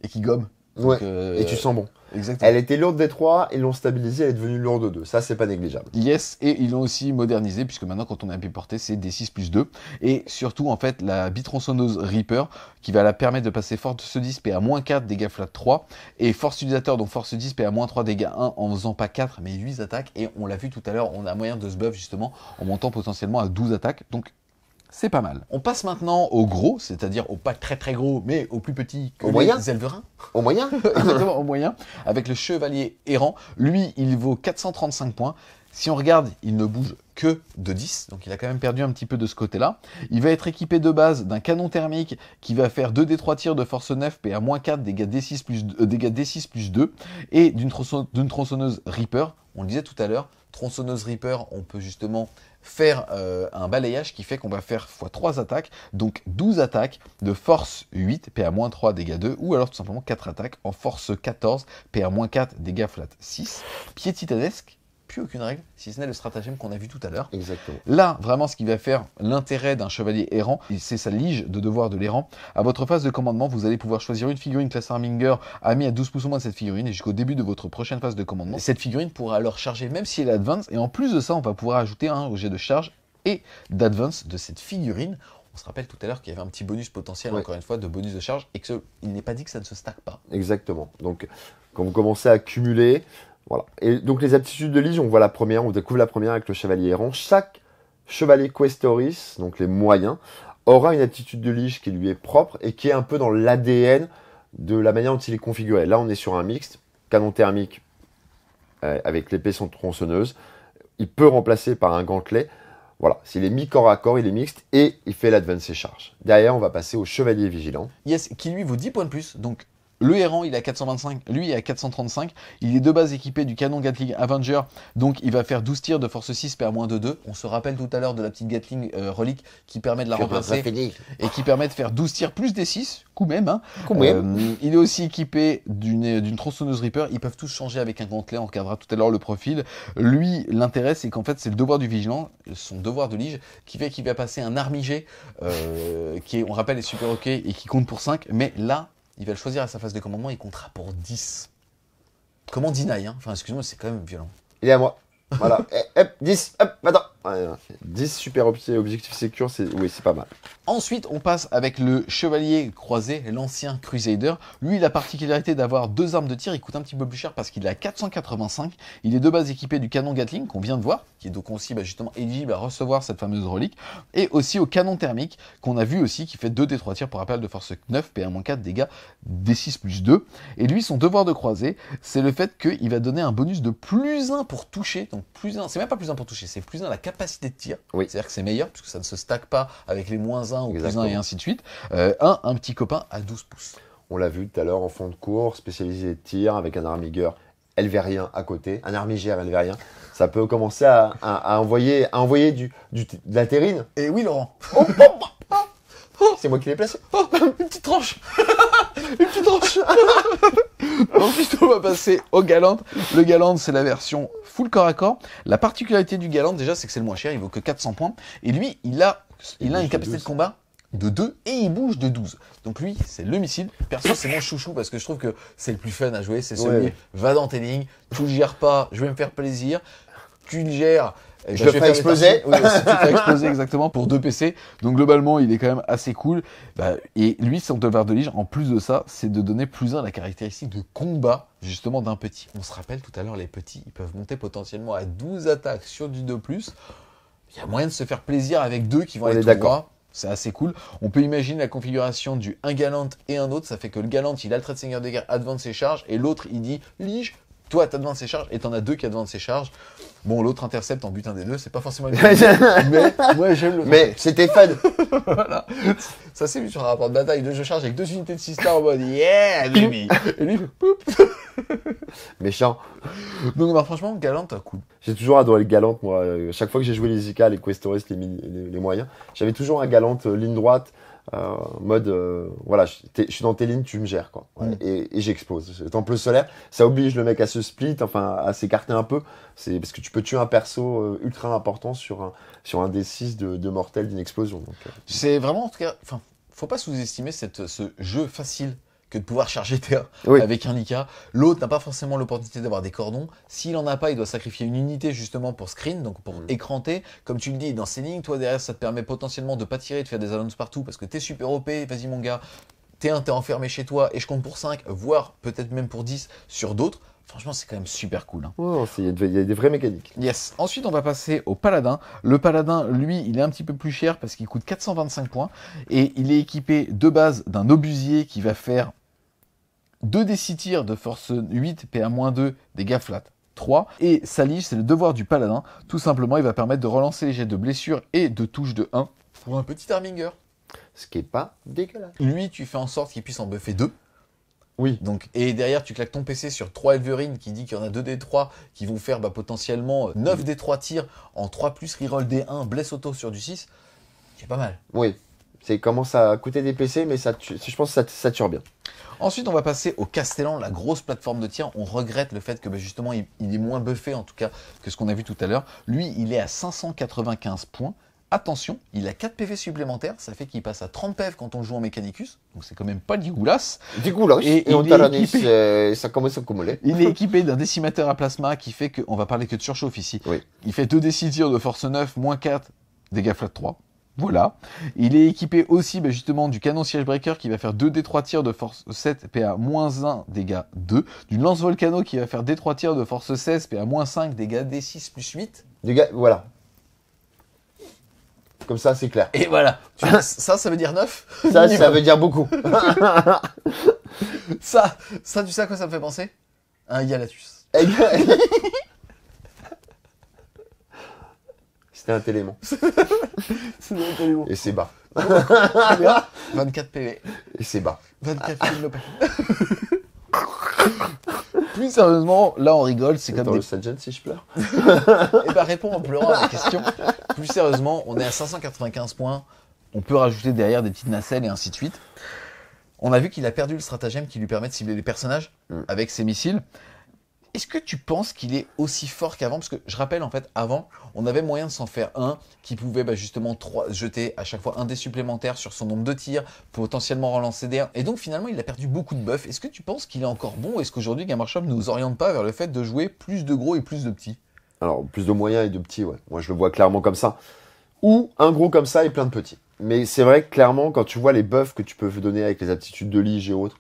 et qui gomme. Ouais. Donc, Et tu sens bon. Exactement. Elle était lourde des 3, ils l'ont stabilisée, elle est devenue lourde de 2. Ça, c'est pas négligeable. Yes, et ils l'ont aussi modernisé, puisque maintenant, quand on est un pied porté, c'est des 6 plus 2. Et surtout, en fait, la bitronçonneuse Reaper, qui va la permettre de passer force 10 PA moins 4, dégâts flat 3, et force utilisateur, donc force 10 PA moins 3, dégâts 1, en faisant pas 4, mais 8 attaques. Et on l'a vu tout à l'heure, on a moyen de se buff, justement, en montant potentiellement à 12 attaques. Donc, c'est pas mal. On passe maintenant au gros, c'est-à-dire au pas très très gros, mais au plus petit que Au moyen. les Elverins. Au moyen. Exactement, au moyen, avec le chevalier errant. Lui, il vaut 435 points. Si on regarde, il ne bouge que de 10, donc il a quand même perdu un petit peu de ce côté-là. Il va être équipé de base d'un canon thermique qui va faire 2d3 tirs de force 9, PA-4, dégâts D6 plus 2, et d'une tronçonneuse Reaper. On le disait tout à l'heure, tronçonneuse Reaper, on peut justement faire un balayage qui fait qu'on va faire x3 attaques, donc 12 attaques de force 8, PA-3, dégâts 2, ou alors tout simplement 4 attaques en force 14, PA-4, dégâts flat 6. Pied titanesque, plus aucune règle, si ce n'est le stratagème qu'on a vu tout à l'heure. Exactement. Là, vraiment, ce qui va faire l'intérêt d'un chevalier errant, c'est sa lige de devoir de l'errant. À votre phase de commandement, vous allez pouvoir choisir une figurine classe Arminger ami à 12 pouces ou moins de cette figurine, et jusqu'au début de votre prochaine phase de commandement, cette figurine pourra alors charger même si elle est advance, et en plus de ça, on va pouvoir ajouter un jet de charge et d'advance de cette figurine. On se rappelle tout à l'heure qu'il y avait un petit bonus potentiel, encore une fois, de bonus de charge, et qu'il n'est pas dit que ça ne se stack pas. Exactement. Donc, quand vous commencez à cumuler, voilà. Et donc, les aptitudes de lige, on voit la première, on découvre la première avec le chevalier errant. Chaque chevalier Questoris, donc les moyens, aura une aptitude de lige qui lui est propre et qui est un peu dans l'ADN de la manière dont il est configuré. Là, on est sur un mixte, canon thermique avec l'épée tronçonneuse. Il peut remplacer par un gantelet. Voilà, s'il est mis corps à corps, il est mixte et il fait l'advance et charge. Derrière, on va passer au chevalier vigilant. Yes, qui lui vaut 10 points de plus, donc le errant, il est à 425, lui il est à 435. Il est de base équipé du canon Gatling Avenger, donc il va faire 12 tirs de force 6, PA-2-2. On se rappelle tout à l'heure de la petite Gatling relique qui permet de la remplacer et qui permet de faire 12 tirs plus des 6, coup même. Hein. Il est aussi équipé d'une tronçonneuse Reaper. Ils peuvent tous changer avec un gantelet, on regardera tout à l'heure le profil. Lui, l'intérêt, c'est qu'en fait, c'est le devoir du vigilant, son devoir de lige, qui fait qu'il va passer un armigé, qui est, on rappelle, est super ok et qui compte pour 5, mais là, il va le choisir à sa phase de commandement, il comptera pour 10. Comment deny, hein. Enfin, excuse-moi, c'est quand même violent. Il est à moi. Voilà. Hop, 10, hop, attends. 10 super objectifs sécure, oui, c'est pas mal. Ensuite, on passe avec le chevalier croisé, l'ancien Crusader. Lui, il a la particularité d'avoir 2 armes de tir. Il coûte un petit peu plus cher parce qu'il est à 485. Il est de base équipé du canon Gatling qu'on vient de voir, qui est donc aussi justement éligible à recevoir cette fameuse relique. Et aussi au canon thermique qu'on a vu aussi, qui fait 2 des 3 tirs pour rappel de force 9, PA-4, dégâts D6 plus 2. Et lui, son devoir de croisé, c'est le fait qu'il va donner un bonus de plus 1 pour toucher. Donc plus 1, c'est même pas plus 1 pour toucher, c'est plus 1 la capacité de tir. Oui. C'est-à-dire que c'est meilleur, puisque ça ne se stack pas avec les moins 1 ou Exactement. plus 1 et ainsi de suite. Un petit copain à 12 pouces. On l'a vu tout à l'heure en fond de cours, spécialisé de tir avec un armigueur Elvérien à côté, un armigère Elvérien, ça peut commencer à envoyer de la terrine. Et oui, Laurent. C'est moi qui l'ai placé. Oh, une petite tranche. Une petite tranche. Ensuite, on va passer au Galant. Le Galant, c'est la version full corps à corps. La particularité du Galant, déjà, c'est que c'est le moins cher. Il vaut que 400 points. Et lui, il a une capacité de combat de 2 et il bouge de 12. Donc lui, c'est le missile. Perso, c'est mon chouchou parce que je trouve que c'est le plus fun à jouer. C'est celui, va dans tes lignes, tu le gères pas, je vais me faire plaisir. Tu le gères. Je le fais exploser. Oui, tu le fais exploser exactement pour 2 PC. Donc globalement, il est quand même assez cool. Et lui, son devoir de lige, en plus de ça, c'est de donner +1 à la caractéristique de combat, justement, d'un petit. On se rappelle tout à l'heure, les petits, ils peuvent monter potentiellement à 12 attaques sur du 2+. Il y a moyen de se faire plaisir avec 2 qui vont être tout droit. C'est assez cool. On peut imaginer la configuration du un Galant et un autre. Ça fait que le Galant, il a le trait de seigneur de guerre, advance ses charges. Et l'autre, il dit, lige, toi, t'advances ses charges. Et t'en as 2 qui advancent ses charges. Bon, l'autre intercepte en butin des 2. C'est pas forcément une bonne idée, mais moi, j'aime le Mais c'était fun. Voilà. Ça s'est vu sur un rapport de bataille. Je charge avec 2 unités de 6 stars en mode, yeah, baby. Et lui, il fait, poup. Méchant. Donc, franchement, Galant, cool. J'ai toujours adoré le Galant, moi. Chaque fois que j'ai joué les Zika, les Questoris, les moyens, j'avais toujours un Galant ligne droite, mode, voilà, je suis dans tes lignes, tu me gères, quoi. Ouais, et j'explose. Le temple solaire, ça oblige le mec à se split, enfin, à s'écarter un peu. C'est parce que tu peux tuer un perso ultra important sur un D6 de mortel d'une explosion. Donc, c'est vraiment, en tout cas, enfin, faut pas sous-estimer ce jeu facile que de pouvoir charger terre avec un Nika. L'autre n'a pas forcément l'opportunité d'avoir des cordons. S'il en a pas, il doit sacrifier une unité justement pour screen, donc pour écranter. Comme tu le dis, dans ces lignes, toi derrière, ça te permet potentiellement de pas tirer, de faire des annonces partout parce que t'es super OP, vas-y mon gars, t'es enfermé chez toi et je compte pour 5, voire peut-être même pour 10 sur d'autres. Franchement, c'est quand même super cool. Hein. Oh, il y a des vraies mécaniques. Yes. Ensuite, on va passer au Paladin. Le Paladin, lui, il est un petit peu plus cher parce qu'il coûte 425 points et il est équipé de base d'un obusier qui va faire 2 des 6 tirs de force 8, PA-2, dégâts flat 3. Et sa lige, c'est le devoir du paladin. Tout simplement, il va permettre de relancer les jets de blessure et de touche de 1 pour un petit Arminger. Ce qui est pas dégueulasse. Lui, tu fais en sorte qu'il puisse en buffer 2. Oui. Donc, et derrière, tu claques ton PC sur 3 Elverine qui dit qu'il y en a 2 D3 qui vont faire potentiellement 9 D3 tirs en 3+, reroll D1, blesse auto sur du 6. C'est pas mal. Oui. C'est commence à coûter des PC, mais ça, je pense que ça tire bien. Ensuite, on va passer au Castellan, la grosse plateforme de tir. On regrette le fait que justement, il est moins buffé, en tout cas, que ce qu'on a vu tout à l'heure. Lui, il est à 595 points. Attention, il a 4 PV supplémentaires. Ça fait qu'il passe à 30 PV quand on joue en Mechanicus. Donc, c'est quand même pas dégueulasse. Dégueulasse. Et en Talanis, ça commence à accumuler. Il est équipé d'un décimateur à plasma qui fait que, on va parler que de surchauffe ici. Oui. Il fait 2 des 6 tirs de force 9, moins 4, dégâts flat 3. Voilà. Il est équipé aussi justement du canon Siege Breaker qui va faire 2 D3 tirs de force 7 PA-1 dégâts 2. Du lance volcano qui va faire D3 tirs de force 16 PA-5 dégâts D6 plus 8. Dégâts, voilà. Comme ça, c'est clair. Et voilà. Ça veut dire 9. Ça veut dire beaucoup. ça, tu sais à quoi ça me fait penser? Un Yalatus. C'était un télémon. C'était un télémon. Et c'est bas. 24 PV. Et c'est bas. 24 PV. Plus sérieusement, là on rigole, c'est comme des... le Sajjan si je pleure. Et réponds en pleurant à la question. Plus sérieusement, on est à 595 points. On peut rajouter derrière des petites nacelles et ainsi de suite. On a vu qu'il a perdu le stratagème qui lui permet de cibler les personnages avec ses missiles. Est-ce que tu penses qu'il est aussi fort qu'avant? Parce que je rappelle, en fait, avant, on avait moyen de s'en faire un qui pouvait justement jeter à chaque fois un dé supplémentaire sur son nombre de tirs, potentiellement relancer des 1. Et donc, finalement, il a perdu beaucoup de buffs. Est-ce que tu penses qu'il est encore bon? Est-ce qu'aujourd'hui, Game Workshop ne nous oriente pas vers le fait de jouer plus de gros et plus de petits? Alors, plus de moyens et de petits, ouais. Moi, je le vois clairement comme ça. Ou un gros comme ça et plein de petits. Mais c'est vrai que, clairement, quand tu vois les buffs que tu peux donner avec les aptitudes de lige et autres,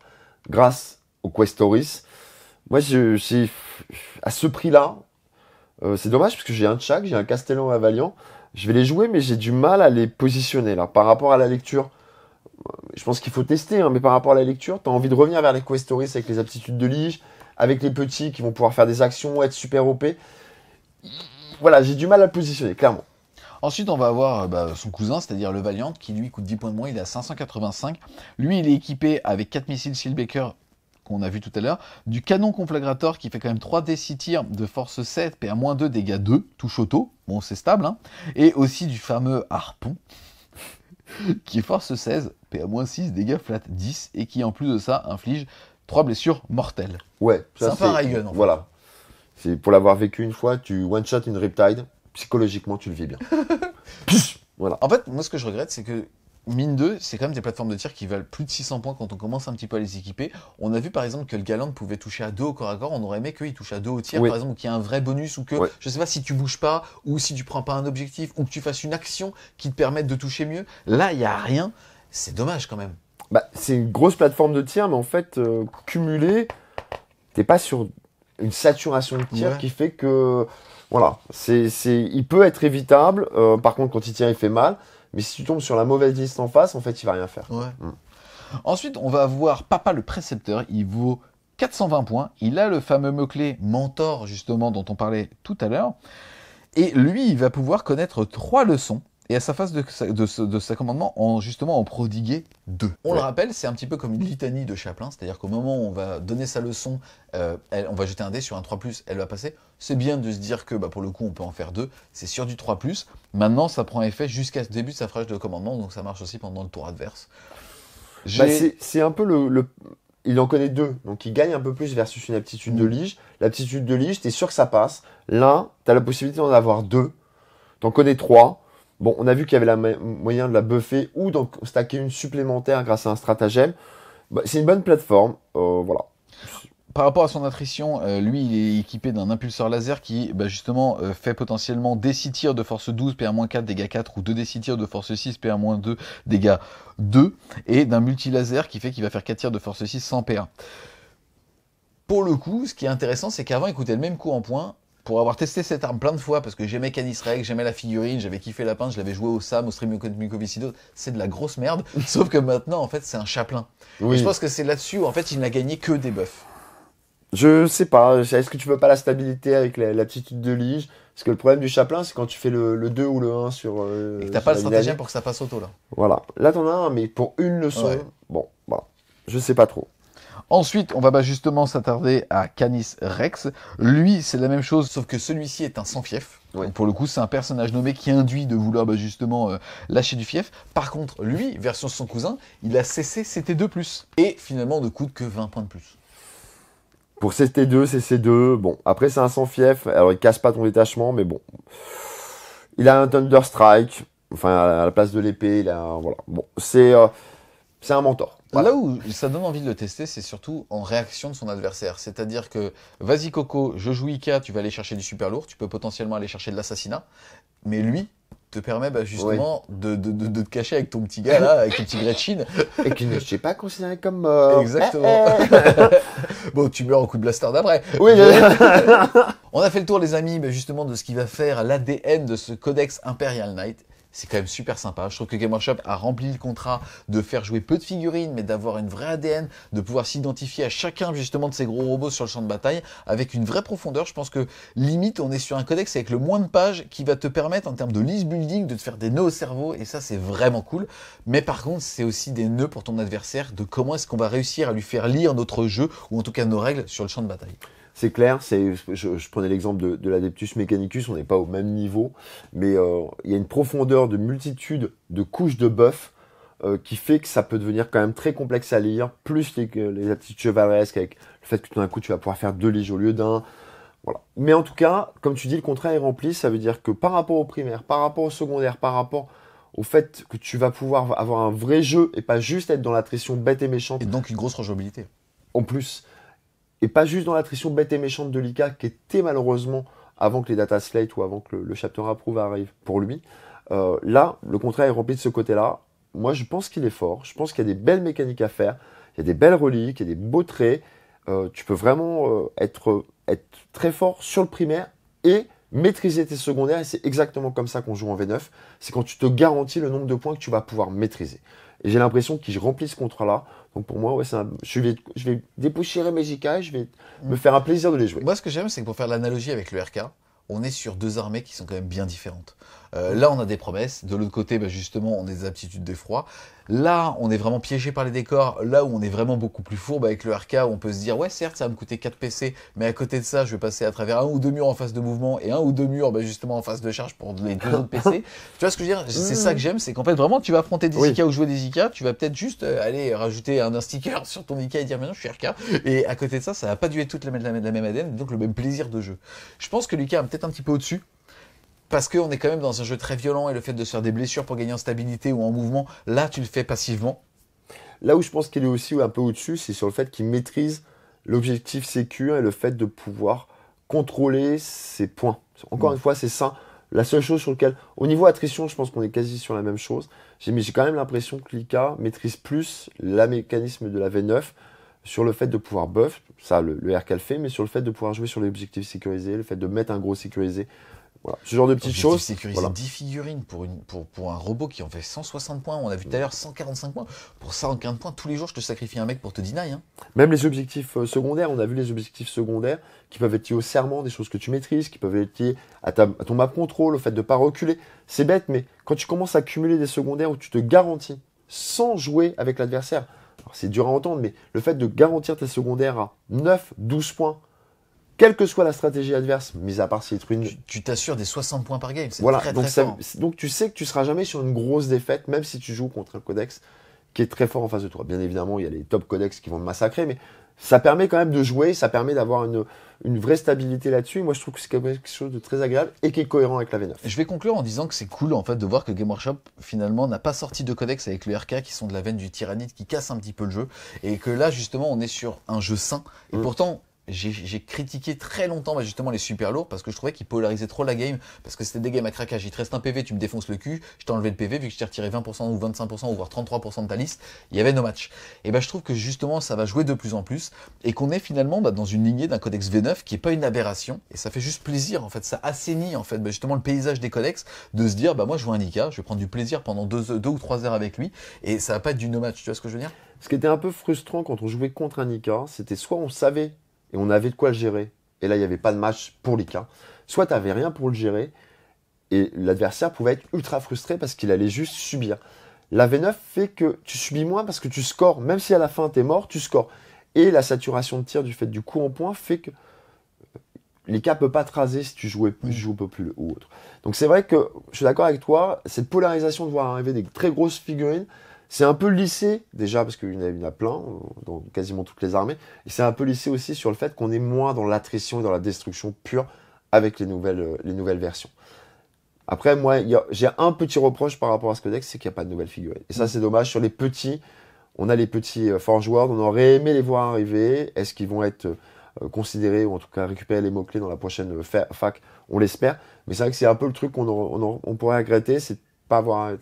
grâce au Questoris, moi, à ce prix-là, c'est dommage parce que j'ai un Tchak, j'ai un Castellan à Valiant. Je vais les jouer, mais j'ai du mal à les positionner là. Par rapport à la lecture, je pense qu'il faut tester, hein, mais par rapport à la lecture, tu as envie de revenir vers les Questoris avec les aptitudes de lige, avec les petits qui vont pouvoir faire des actions, être super OP. Voilà, j'ai du mal à le positionner, clairement. Ensuite, on va avoir son cousin, c'est-à-dire le Valiant, qui lui coûte 10 points de moins, il est à 585. Lui, il est équipé avec 4 missiles Shieldbreaker qu'on a vu tout à l'heure, du canon conflagrator qui fait quand même 3 DC tirs de force 7, PA-2, dégâts 2, touche auto, bon c'est stable, hein, et aussi du fameux harpon, qui est force 16, PA-6, dégâts flat 10, et qui en plus de ça inflige 3 blessures mortelles. Ouais, ça sympa Raygun, en fait. Voilà. C'est pour l'avoir vécu une fois, tu one-shot une Riptide, psychologiquement tu le vis bien. Voilà. En fait, moi ce que je regrette, c'est que mine 2, c'est quand même des plateformes de tir qui valent plus de 600 points quand on commence un petit peu à les équiper. On a vu par exemple que le Galant pouvait toucher à 2 au corps à corps, on aurait aimé qu'il touche à 2 au tir, Oui. par exemple, ou qu'il y ait un vrai bonus, ou que, je sais pas, si tu bouges pas, ou si tu prends pas un objectif, ou que tu fasses une action qui te permette de toucher mieux. Là, il n'y a rien, c'est dommage quand même. Bah, c'est une grosse plateforme de tir, mais en fait, cumulé, t'es pas sur une saturation de tir qui fait que, voilà, il peut être évitable. Par contre, quand il tire, il fait mal. Mais si tu tombes sur la mauvaise liste en face, en fait, il va rien faire. Ouais. Ensuite, on va avoir Papa le Précepteur. Il vaut 420 points. Il a le fameux mot-clé Mentor, justement, dont on parlait tout à l'heure. Et lui, il va pouvoir connaître 3 leçons. Et à sa face de sa commandement, justement en prodiguer 2. On le rappelle, c'est un petit peu comme une litanie de Chaplin, c'est-à-dire qu'au moment où on va donner sa leçon, on va jeter un dé sur un 3+, elle va passer. C'est bien de se dire que pour le coup, on peut en faire 2. C'est sur du 3+. Maintenant, ça prend effet jusqu'à ce début de sa phrase de commandement, donc ça marche aussi pendant le tour adverse. C'est un peu il en connaît 2, donc il gagne un peu plus versus une aptitude de lige. L'aptitude de lige, t'es sûr que ça passe. Là, t'as la possibilité d'en avoir 2. T'en connais 3. Bon, on a vu qu'il y avait moyen de la buffer ou d'en stacker une supplémentaire grâce à un stratagème. Bah, c'est une bonne plateforme, voilà. Par rapport à son attrition, lui, il est équipé d'un impulseur laser qui, justement, fait potentiellement des 6 tirs de force 12, PA-4, dégâts 4, ou 2 des 6 tirs de force 6, PA-2, dégâts 2, et d'un multi-laser qui fait qu'il va faire 4 tirs de force 6 sans PA. Pour le coup, ce qui est intéressant, c'est qu'avant, il coûtait le même coup en points. Pour avoir testé cette arme plein de fois, parce que j'aimais Canis Reg, j'aimais la figurine, j'avais kiffé la pince, je l'avais joué au SAM, au Stream Mucovicido, c'est de la grosse merde, sauf que maintenant, en fait, c'est un Chaplin. Oui. Et je pense que c'est là-dessus où, en fait, il n'a gagné que des buffs. Je sais pas, est-ce que tu veux pas la stabilité avec l'aptitude de lige? Parce que le problème du Chaplin, c'est quand tu fais le 2 ou le 1 sur... et que t'as pas le stratagème pour que ça passe auto, là. Voilà. Là, t'en as un, mais pour une leçon, bon, voilà. Je sais pas trop. Ensuite, on va justement s'attarder à Canis Rex. Lui, c'est la même chose, sauf que celui-ci est un sans fief. Donc pour le coup, c'est un personnage nommé qui induit de vouloir justement lâcher du fief. Par contre, lui, version son cousin, il a cessé CT2+. Et finalement, ne coûte que 20 points de plus. Pour CT2, CC2, bon, après c'est un sans fief, alors il casse pas ton détachement, mais bon. Il a un Thunder Strike, enfin à la place de l'épée, il a voilà. Bon, c'est un mentor. Voilà. Là où ça donne envie de le tester, c'est surtout en réaction de son adversaire. C'est-à-dire que, vas-y Coco, je joue Ika, tu vas aller chercher du super lourd, tu peux potentiellement aller chercher de l'assassinat, mais lui te permet justement de te cacher avec ton petit gars là, avec ton petit Gretchen. Et qui ne t'ai pas considéré comme... Exactement. Bon, tu meurs au coup de blaster d'après. Oui. On a fait le tour les amis, justement de ce qui va faire l'ADN de ce Codex Imperial Knight. C'est quand même super sympa. Je trouve que Game Workshop a rempli le contrat de faire jouer peu de figurines, mais d'avoir une vraie ADN, de pouvoir s'identifier à chacun justement de ces gros robots sur le champ de bataille, avec une vraie profondeur. Je pense que limite, on est sur un codex avec le moins de pages qui va te permettre, en termes de list building, de te faire des nœuds au cerveau, et ça, c'est vraiment cool. Mais par contre, c'est aussi des nœuds pour ton adversaire, de comment est-ce qu'on va réussir à lui faire lire notre jeu, ou en tout cas nos règles sur le champ de bataille. C'est clair, je prenais l'exemple de l'Adeptus Mechanicus, on n'est pas au même niveau, mais il y a une profondeur de multitude de couches de buff qui fait que ça peut devenir quand même très complexe à lire, plus les aptitudes chevaleresques avec le fait que tout d'un coup tu vas pouvoir faire 2 liges au lieu d'un. Voilà. Mais en tout cas, comme tu dis, le contrat est rempli, ça veut dire que par rapport au primaire, par rapport au secondaire, par rapport au fait que tu vas pouvoir avoir un vrai jeu et pas juste être dans l'attrition bête et méchante. Et donc une grosse rejouabilité. En plus. Et pas juste dans l'attrition bête et méchante de l'ICA, qui était malheureusement avant que les data slate ou avant que le chapter approve arrive pour lui. Là, le contrat est rempli de ce côté-là. Moi, je pense qu'il est fort. Je pense qu'il y a des belles mécaniques à faire. Il y a des belles reliques, il y a des beaux traits. Tu peux vraiment être très fort sur le primaire et maîtriser tes secondaires. Et c'est exactement comme ça qu'on joue en V9. C'est quand tu te garantis le nombre de points que tu vas pouvoir maîtriser. Et j'ai l'impression qu'il remplit ce contrat-là. Donc pour moi, je vais dépoussiérer mes JK et je vais me faire un plaisir de les jouer. Moi, ce que j'aime, c'est que pour faire l'analogie avec le RK, on est sur 2 armées qui sont quand même bien différentes. Là, on a des promesses. De l'autre côté, justement, on a des aptitudes d'effroi. Là, on est vraiment piégé par les décors. Là où on est vraiment beaucoup plus fourbe avec le RK, où on peut se dire, ouais, certes, ça va me coûter 4 PC, mais à côté de ça, je vais passer à travers un ou deux murs en phase de mouvement et un ou deux murs, justement, en phase de charge pour les deux autres PC. Tu vois ce que je veux dire? C'est ça que j'aime, c'est qu'en fait, vraiment, tu vas affronter des IK ou jouer des IK, tu vas peut-être juste aller rajouter un sticker sur ton IK et dire, maintenant, je suis RK. Et à côté de ça, ça va pas dû être toute la même ADN, donc le même plaisir de jeu. Je pense que l'IK est peut-être un petit peu au-dessus. Parce qu'on est quand même dans un jeu très violent et le fait de se faire des blessures pour gagner en stabilité ou en mouvement, là, tu le fais passivement. Là où je pense qu'il est aussi un peu au-dessus, c'est sur le fait qu'il maîtrise l'objectif sécu et le fait de pouvoir contrôler ses points. Encore une fois, c'est ça. La seule chose sur laquelle, au niveau attrition, je pense qu'on est quasi sur la même chose. Mais j'ai quand même l'impression que l'IK maîtrise plus le mécanisme de la V9 sur le fait de pouvoir buff, ça le RK le fait, mais sur le fait de pouvoir jouer sur les objectifs sécurisés, le fait de mettre un gros sécurisé. Voilà, ce genre de petites choses. Sécurisé, voilà. 10 figurines pour un robot qui en fait 160 points. On a vu tout à l'heure 145 points. Pour 115 points, tous les jours, je te sacrifie un mec pour te deny. Hein. Même les objectifs secondaires, on a vu les objectifs secondaires qui peuvent être liés au serment, des choses que tu maîtrises, qui peuvent être liés à ton map control, au fait de ne pas reculer. C'est bête, mais quand tu commences à cumuler des secondaires où tu te garantis, sans jouer avec l'adversaire, c'est dur à entendre, mais le fait de garantir tes secondaires à 9, 12 points, quelle que soit la stratégie adverse, mis à part si tu t'assures des 60 points par game, c'est voilà, très donc très fort. Donc tu sais que tu seras jamais sur une grosse défaite, même si tu joues contre un codex qui est très fort en face de toi. Bien évidemment, il y a les top codex qui vont te massacrer, mais ça permet quand même de jouer, ça permet d'avoir une vraie stabilité là-dessus. Moi, je trouve que c'est quelque chose de très agréable et qui est cohérent avec la V9. Je vais conclure en disant que c'est cool en fait de voir que Game Workshop finalement n'a pas sorti de codex avec le RK qui sont de la veine du tyrannide qui casse un petit peu le jeu et que là justement on est sur un jeu sain et pourtant j'ai critiqué très longtemps justement les super lourds parce que je trouvais qu'ils polarisaient trop la game parce que c'était des games à craquage. Il te reste un PV, tu me défonces le cul, je t'ai enlevé le PV vu que je t'ai retiré 20% ou 25% ou voire 33% de ta liste, il y avait no match. Et je trouve que justement ça va jouer de plus en plus et qu'on est finalement dans une lignée d'un codex V9 qui est pas une aberration et ça fait juste plaisir en fait, ça assainit en fait justement le paysage des codex de se dire moi je vois un Nika, je vais prendre du plaisir pendant 2 ou 3 heures avec lui et ça va pas être du no match, tu vois ce que je veux dire? Ce qui était un peu frustrant quand on jouait contre un Nika, c'était soit on savait et on avait de quoi le gérer, et là il n'y avait pas de match pour l'IK, soit tu n'avais rien pour le gérer, et l'adversaire pouvait être ultra frustré parce qu'il allait juste subir. La V9 fait que tu subis moins parce que tu scores, même si à la fin tu es mort, tu scores. Et la saturation de tir du fait du coup en point fait que l'IK ne peut pas te raser si tu jouais plus, joues plus ou autre. Donc c'est vrai que je suis d'accord avec toi, cette polarisation de voir arriver des très grosses figurines, c'est un peu lissé, déjà parce qu'il y en a plein, dans quasiment toutes les armées, et c'est un peu lissé aussi sur le fait qu'on est moins dans l'attrition et dans la destruction pure avec les nouvelles versions. Après, moi, j'ai un petit reproche par rapport à ce codex, c'est qu'il n'y a pas de nouvelles figurines. Et ça, c'est dommage. Sur les petits, on a les petits Forge World, on aurait aimé les voir arriver. Est-ce qu'ils vont être considérés, ou en tout cas récupérer les mots-clés dans la prochaine fac? On l'espère. Mais c'est vrai que c'est un peu le truc qu'on pourrait regretter, c'est pas voir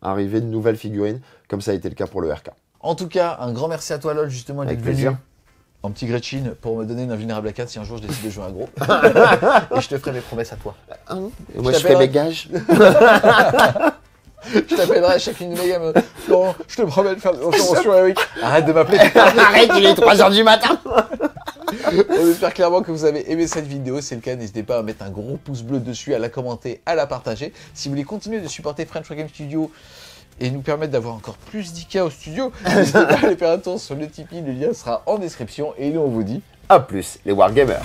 arriver de nouvelles figurines, comme ça a été le cas pour le RK. En tout cas, un grand merci à toi LOL justement d'être venu en petit Gretchen pour me donner une invulnérable à 4 si un jour je décide de jouer un gros. Et je te ferai mes promesses à toi. Et moi je ferai mes gages. Je t'appellerai à chacune de mes gammes. Non, je te promets de faire des interventions Eric. Arrête de m'appeler. Arrête, il est 3h du matin. On espère clairement que vous avez aimé cette vidéo. Si c'est le cas, n'hésitez pas à mettre un gros pouce bleu dessus, à la commenter, à la partager. Si vous voulez continuer de supporter French Wargame Studio et nous permettre d'avoir encore plus d'IK au studio, n'hésitez pas à aller faire un tour sur le Tipeee. Le lien sera en description. Et nous, on vous dit à plus, les Wargamers.